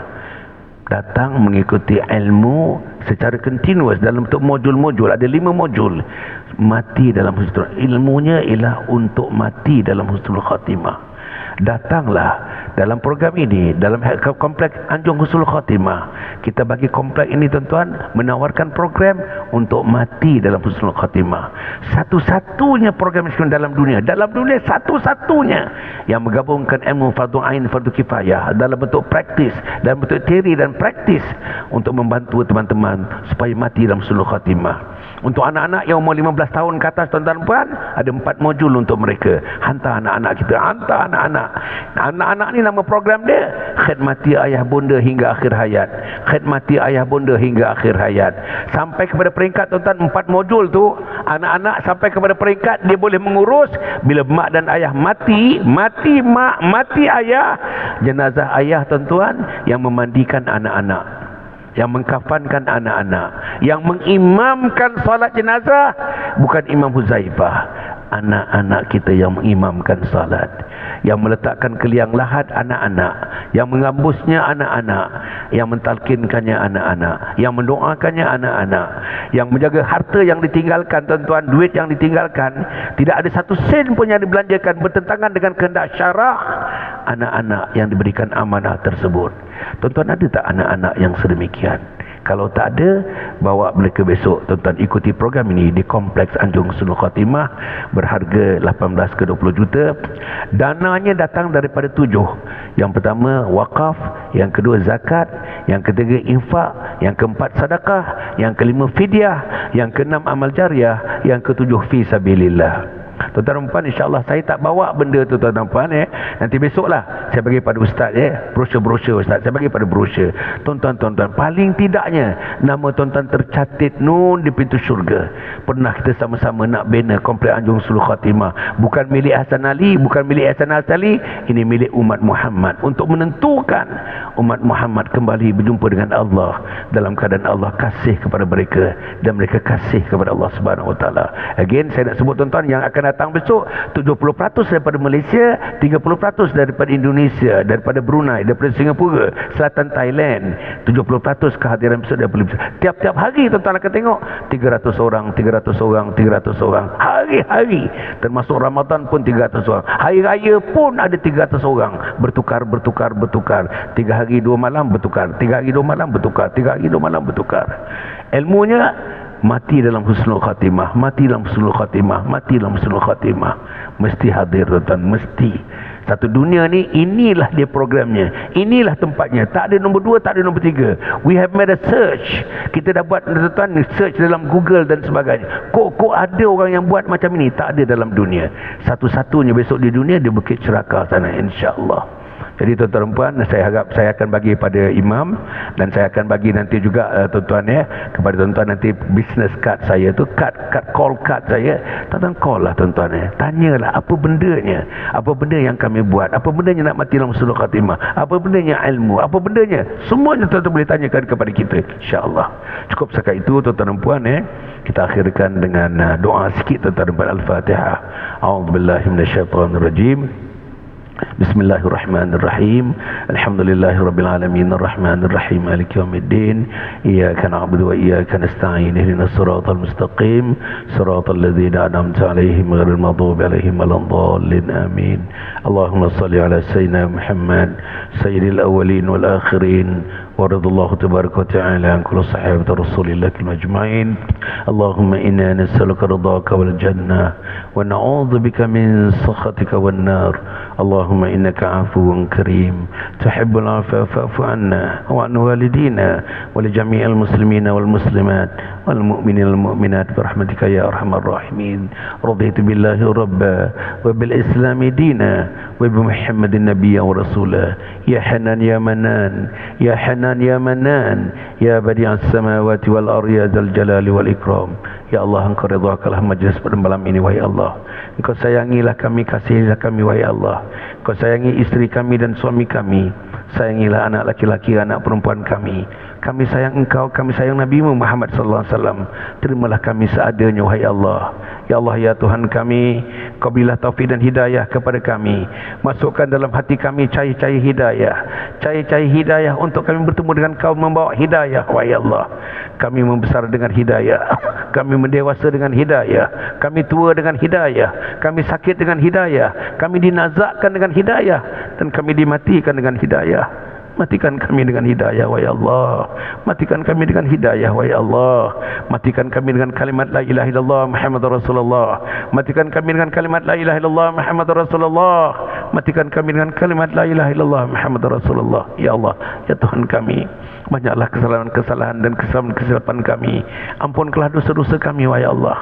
Datang mengikuti ilmu secara continuous dalam bentuk modul-modul. Ada 5 modul. Mati dalam husnul. Ilmunya ialah untuk mati dalam husnul khatimah. Datanglah dalam program ini, dalam Kompleks Anjung Husnul Khatimah. Kita bagi kompleks ini tuan-tuan menawarkan program untuk mati dalam husnul khatimah. Satu-satunya program Islam dalam dunia satu-satunya yang menggabungkan ilmu fardu ain, fardu kifayah dalam bentuk praktis, dalam bentuk teori dan praktis untuk membantu teman-teman supaya mati dalam husnul khatimah. Untuk anak-anak yang umur 15 tahun ke atas tuan-tuan puan, ada 4 modul untuk mereka. Hantar anak-anak kita, hantar anak-anak. Anak-anak ni nama program dia Khidmati Ayah Bunda Hingga Akhir Hayat. Khidmati Ayah Bunda Hingga Akhir Hayat. Sampai kepada peringkat tuan-tuan 4 modul tu, anak-anak sampai kepada peringkat dia boleh mengurus bila mak dan ayah mati mak, mati ayah, jenazah ayah tuan-tuan yang memandikan anak-anak, yang mengkafankan anak-anak, yang mengimamkan solat jenazah bukan Imam Huzaifah, anak-anak kita yang mengimamkan solat, yang meletakkan keliang lahat anak-anak, yang mengambusnya anak-anak, yang mentalkinkannya anak-anak, yang mendoakannya anak-anak, yang menjaga harta yang ditinggalkan tuan-tuan, duit yang ditinggalkan, tidak ada satu sen pun yang dibelanjakan bertentangan dengan kehendak syarak anak-anak yang diberikan amanah tersebut. Tuan-tuan, ada tak anak-anak yang sedemikian? Kalau tak ada, bawa mereka besok tuan-tuan ikuti program ini di Kompleks Anjung Husnul Khatimah, berharga 18 ke 20 juta. Dananya datang daripada 7. Yang pertama wakaf, yang kedua zakat, yang ketiga infak, yang keempat sedekah, yang kelima fidyah, yang keenam amal jariah, yang ketujuh fi sabilillah. Tuan-tuan dan puan, insya-Allah saya tak bawa benda tu tuan-tuan dan puan nanti besoklah saya bagi pada ustaz brosur ustaz, saya bagi pada brosur. Tuan-tuan paling tidaknya nama tuan-tuan tercatat nun di pintu syurga. Pernah kita sama-sama nak bina Kompleks Anjung Husnul Khatimah, bukan milik Hasan Ali, bukan milik Hasan Asali, ini milik umat Muhammad, untuk menentukan umat Muhammad kembali berjumpa dengan Allah dalam keadaan Allah kasih kepada mereka dan mereka kasih kepada Allah Subhanahu Wa Taala. Again saya nak sebut tuan-tuan, yang akan datang besok 70% daripada Malaysia, 30% daripada Indonesia, daripada Brunei, daripada Singapura, Selatan Thailand. 70% kehadiran besok daripada tiap-tiap hari tuan-tuan akan tengok 300 orang hari-hari, termasuk Ramadan pun 300 orang, hari raya pun ada 300 orang, bertukar 3 hari 2 malam bertukar, 3 hari 2 malam bertukar, 3 hari 2 malam bertukar. Ilmunya mati dalam husnul khatimah, mati dalam husnul khatimah, mati dalam husnul khatimah. Mesti hadir tuan-tuan, mesti. Satu dunia ni, inilah dia programnya, inilah tempatnya. Tak ada nombor 2, tak ada nombor 3. We have made a search. Kita dah buat tuan-tuan search dalam Google dan sebagainya. Kok ada orang yang buat macam ini? Tak ada dalam dunia. Satu-satunya besok di dunia di Bukit Ceraka sana, insya-Allah. Jadi tuan-tuan dan puan, saya harap saya akan bagi pada imam, dan saya akan bagi nanti juga tuan-tuan kepada tuan-tuan nanti business card saya tu, call card saya. Tuan-tuan call lah tuan-tuan tanyalah apa bendanya, apa benda yang kami buat, apa bendanya nak mati dalam husnul khatimah, apa bendanya ilmu, apa bendanya, semuanya tuan-tuan boleh tanyakan kepada kita, insya-Allah. Cukup setakat itu tuan-tuan dan puan kita akhirkan dengan doa sikit tuan-tuan dan puan. Al-Fatihah. A'udzubillahi minasyaitonirrajim. Bismillahirrahmanirrahim. Alhamdulillahirabbil alamin arrahmanir rahim maliki yaumiddin. Iyyaka na'budu wa iyyaka nasta'in. Ihdinas siratal mustaqim. Siratal ladzina an'amta 'alaihim ghairil maghdubi 'alaihim waladdallin. Amin. Allahumma shalli ala sayyidina Muhammad sayyidil awwalin wal akhirin ورضي الله تبارك وتعالى عن كل صحابة رسول الله المجمعين. اللهم إنا نسألك رضاك والجنة ونعوذ بك من سخطك والنار. اللهم إنك عفو كريم تحب العفو فاعف عنا وعن والدينا ولجميع المسلمين والمسلمات والمؤمنين والمؤمنات برحمتك يا أرحم الراحمين. رضيت بالله ربا وبالإسلام دينا وبمحمد النبي ورسولا. يا حنان يا منان يا حنان يا منان يا بديع السماوات والأرض يا ذا الجلال والإكرام. Ya Allah, Engkau redhakanlah majlis pada malam ini, wahai Allah. Engkau sayangilah kami, kasihilah kami, wahai Allah. Engkau sayangi isteri kami dan suami kami. Sayangilah anak laki-laki, anak perempuan kami. Kami sayang Engkau, kami sayang Nabi Muhammad sallallahu alaihi wasallam. Terimalah kami seadanya, wahai Allah. Ya Allah, ya Tuhan kami, Kau berilah taufik dan hidayah kepada kami. Masukkan dalam hati kami cahaya-cahaya hidayah. Cahaya-cahaya hidayah untuk kami bertemu dengan Kau, membawa hidayah, wahai Allah. Kami membesar dengan hidayah. Kami mendewasa dengan hidayah. Kami tua dengan hidayah. Kami sakit dengan hidayah. Kami dinazakkan dengan hidayah. Dan kami dimatikan dengan hidayah. Matikan kami dengan hidayah, wahai Allah. Matikan kami dengan hidayah, wahai Allah. Matikan kami dengan kalimat la ilaha illallah Muhammadur Rasulullah. Matikan kami dengan kalimat la ilaha illallah Muhammadur Rasulullah. Matikan kami dengan kalimat la ilaha illallah Muhammadur Rasulullah. Ya Allah, ya Tuhan kami, banyaklah kesalahan-kesalahan dan kesilapan kami. Ampunkanlah dosa-dosa kami, wahai Allah.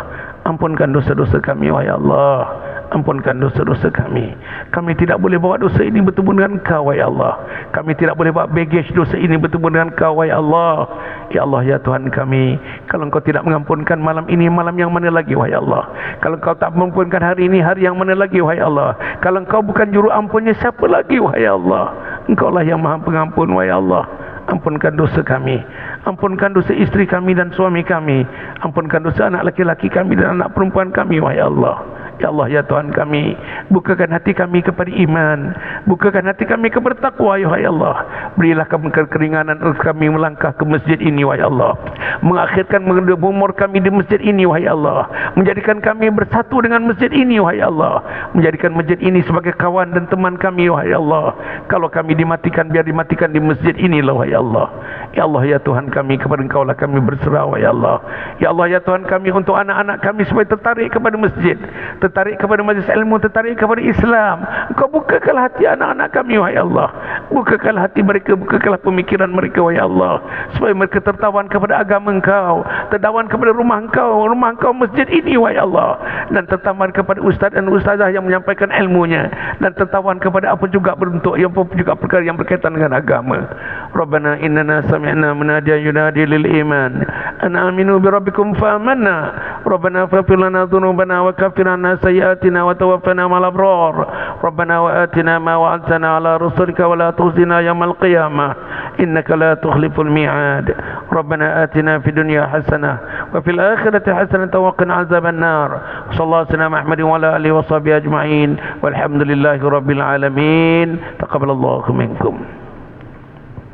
Ampunkan dosa-dosa kami, wahai Allah. Ampunkan dosa-dosa kami. Kami tidak boleh bawa dosa ini bertemu dengan Kau, wahai Allah. Kami tidak boleh bawa baggage dosa ini bertemu dengan Kau, wahai Allah. Ya Allah, ya Tuhan kami, kalau Engkau tidak mengampunkan malam ini, malam yang mana lagi, wahai Allah? Kalau Engkau tak mengampunkan hari ini, hari yang mana lagi, wahai Allah? Kalau Engkau bukan juru ampunnya, siapa lagi, wahai Allah? Engkau lah yang Maha Pengampun, wahai Allah. Ampunkan dosa kami. Ampunkan dosa isteri kami dan suami kami. Ampunkan dosa anak laki-laki kami dan anak perempuan kami, wahai Allah. Ya Allah, ya Tuhan kami, bukakan hati kami kepada iman. Bukakan hati kami kepada takwa, ya Allah. Berilah kami keringanan untuk kami melangkah ke masjid ini, wahai Allah. Mengakhirkan umur kami di masjid ini, wahai Allah. Menjadikan kami bersatu dengan masjid ini, wahai Allah. Menjadikan masjid ini sebagai kawan dan teman kami, wahai Allah. Kalau kami dimatikan, biar dimatikan di masjid ini, wahai Allah. Ya Allah, ya Tuhan kami, kepada Engkau lah kami berserah, wahai Allah. Ya Allah, ya Tuhan kami, untuk anak-anak kami supaya tertarik kepada masjid, tertarik kepada majlis ilmu, tertarik kepada Islam. Engkau bukakanlah hati anak-anak kami, wahai Allah. Bukakanlah hati mereka, bukakanlah pemikiran mereka, wahai Allah, supaya mereka tertawan kepada agama Engkau, tertawan kepada rumah Engkau masjid ini, wahai Allah. Dan tertawan kepada ustaz dan ustazah yang menyampaikan ilmunya, dan tertawan kepada apa juga bentuk yang juga perkara yang berkaitan dengan agama. Rabbana innana sami'na munadiyan yunadi lil iman an aminu bi rabbikum fa amanna. Rabbana faghfir lana dhunubana wa kaffir 'anna sayyi'atina wa tawaffana ma'al abrar. Rabbana wa atina ma wa'adtana 'ala rusulika wa la tukhzina yawmal qiyamah innaka la tukhliful mi'ad. Rabbana atina fid dunya hasanah wa fil akhirati hasanah wa qina 'adzaban nar. Sallallahu alaihi Muhammadin wa ala alihi wa sahbihi ajma'in. Walhamdulillahi rabbil alamin. Taqabbalallahu minkum.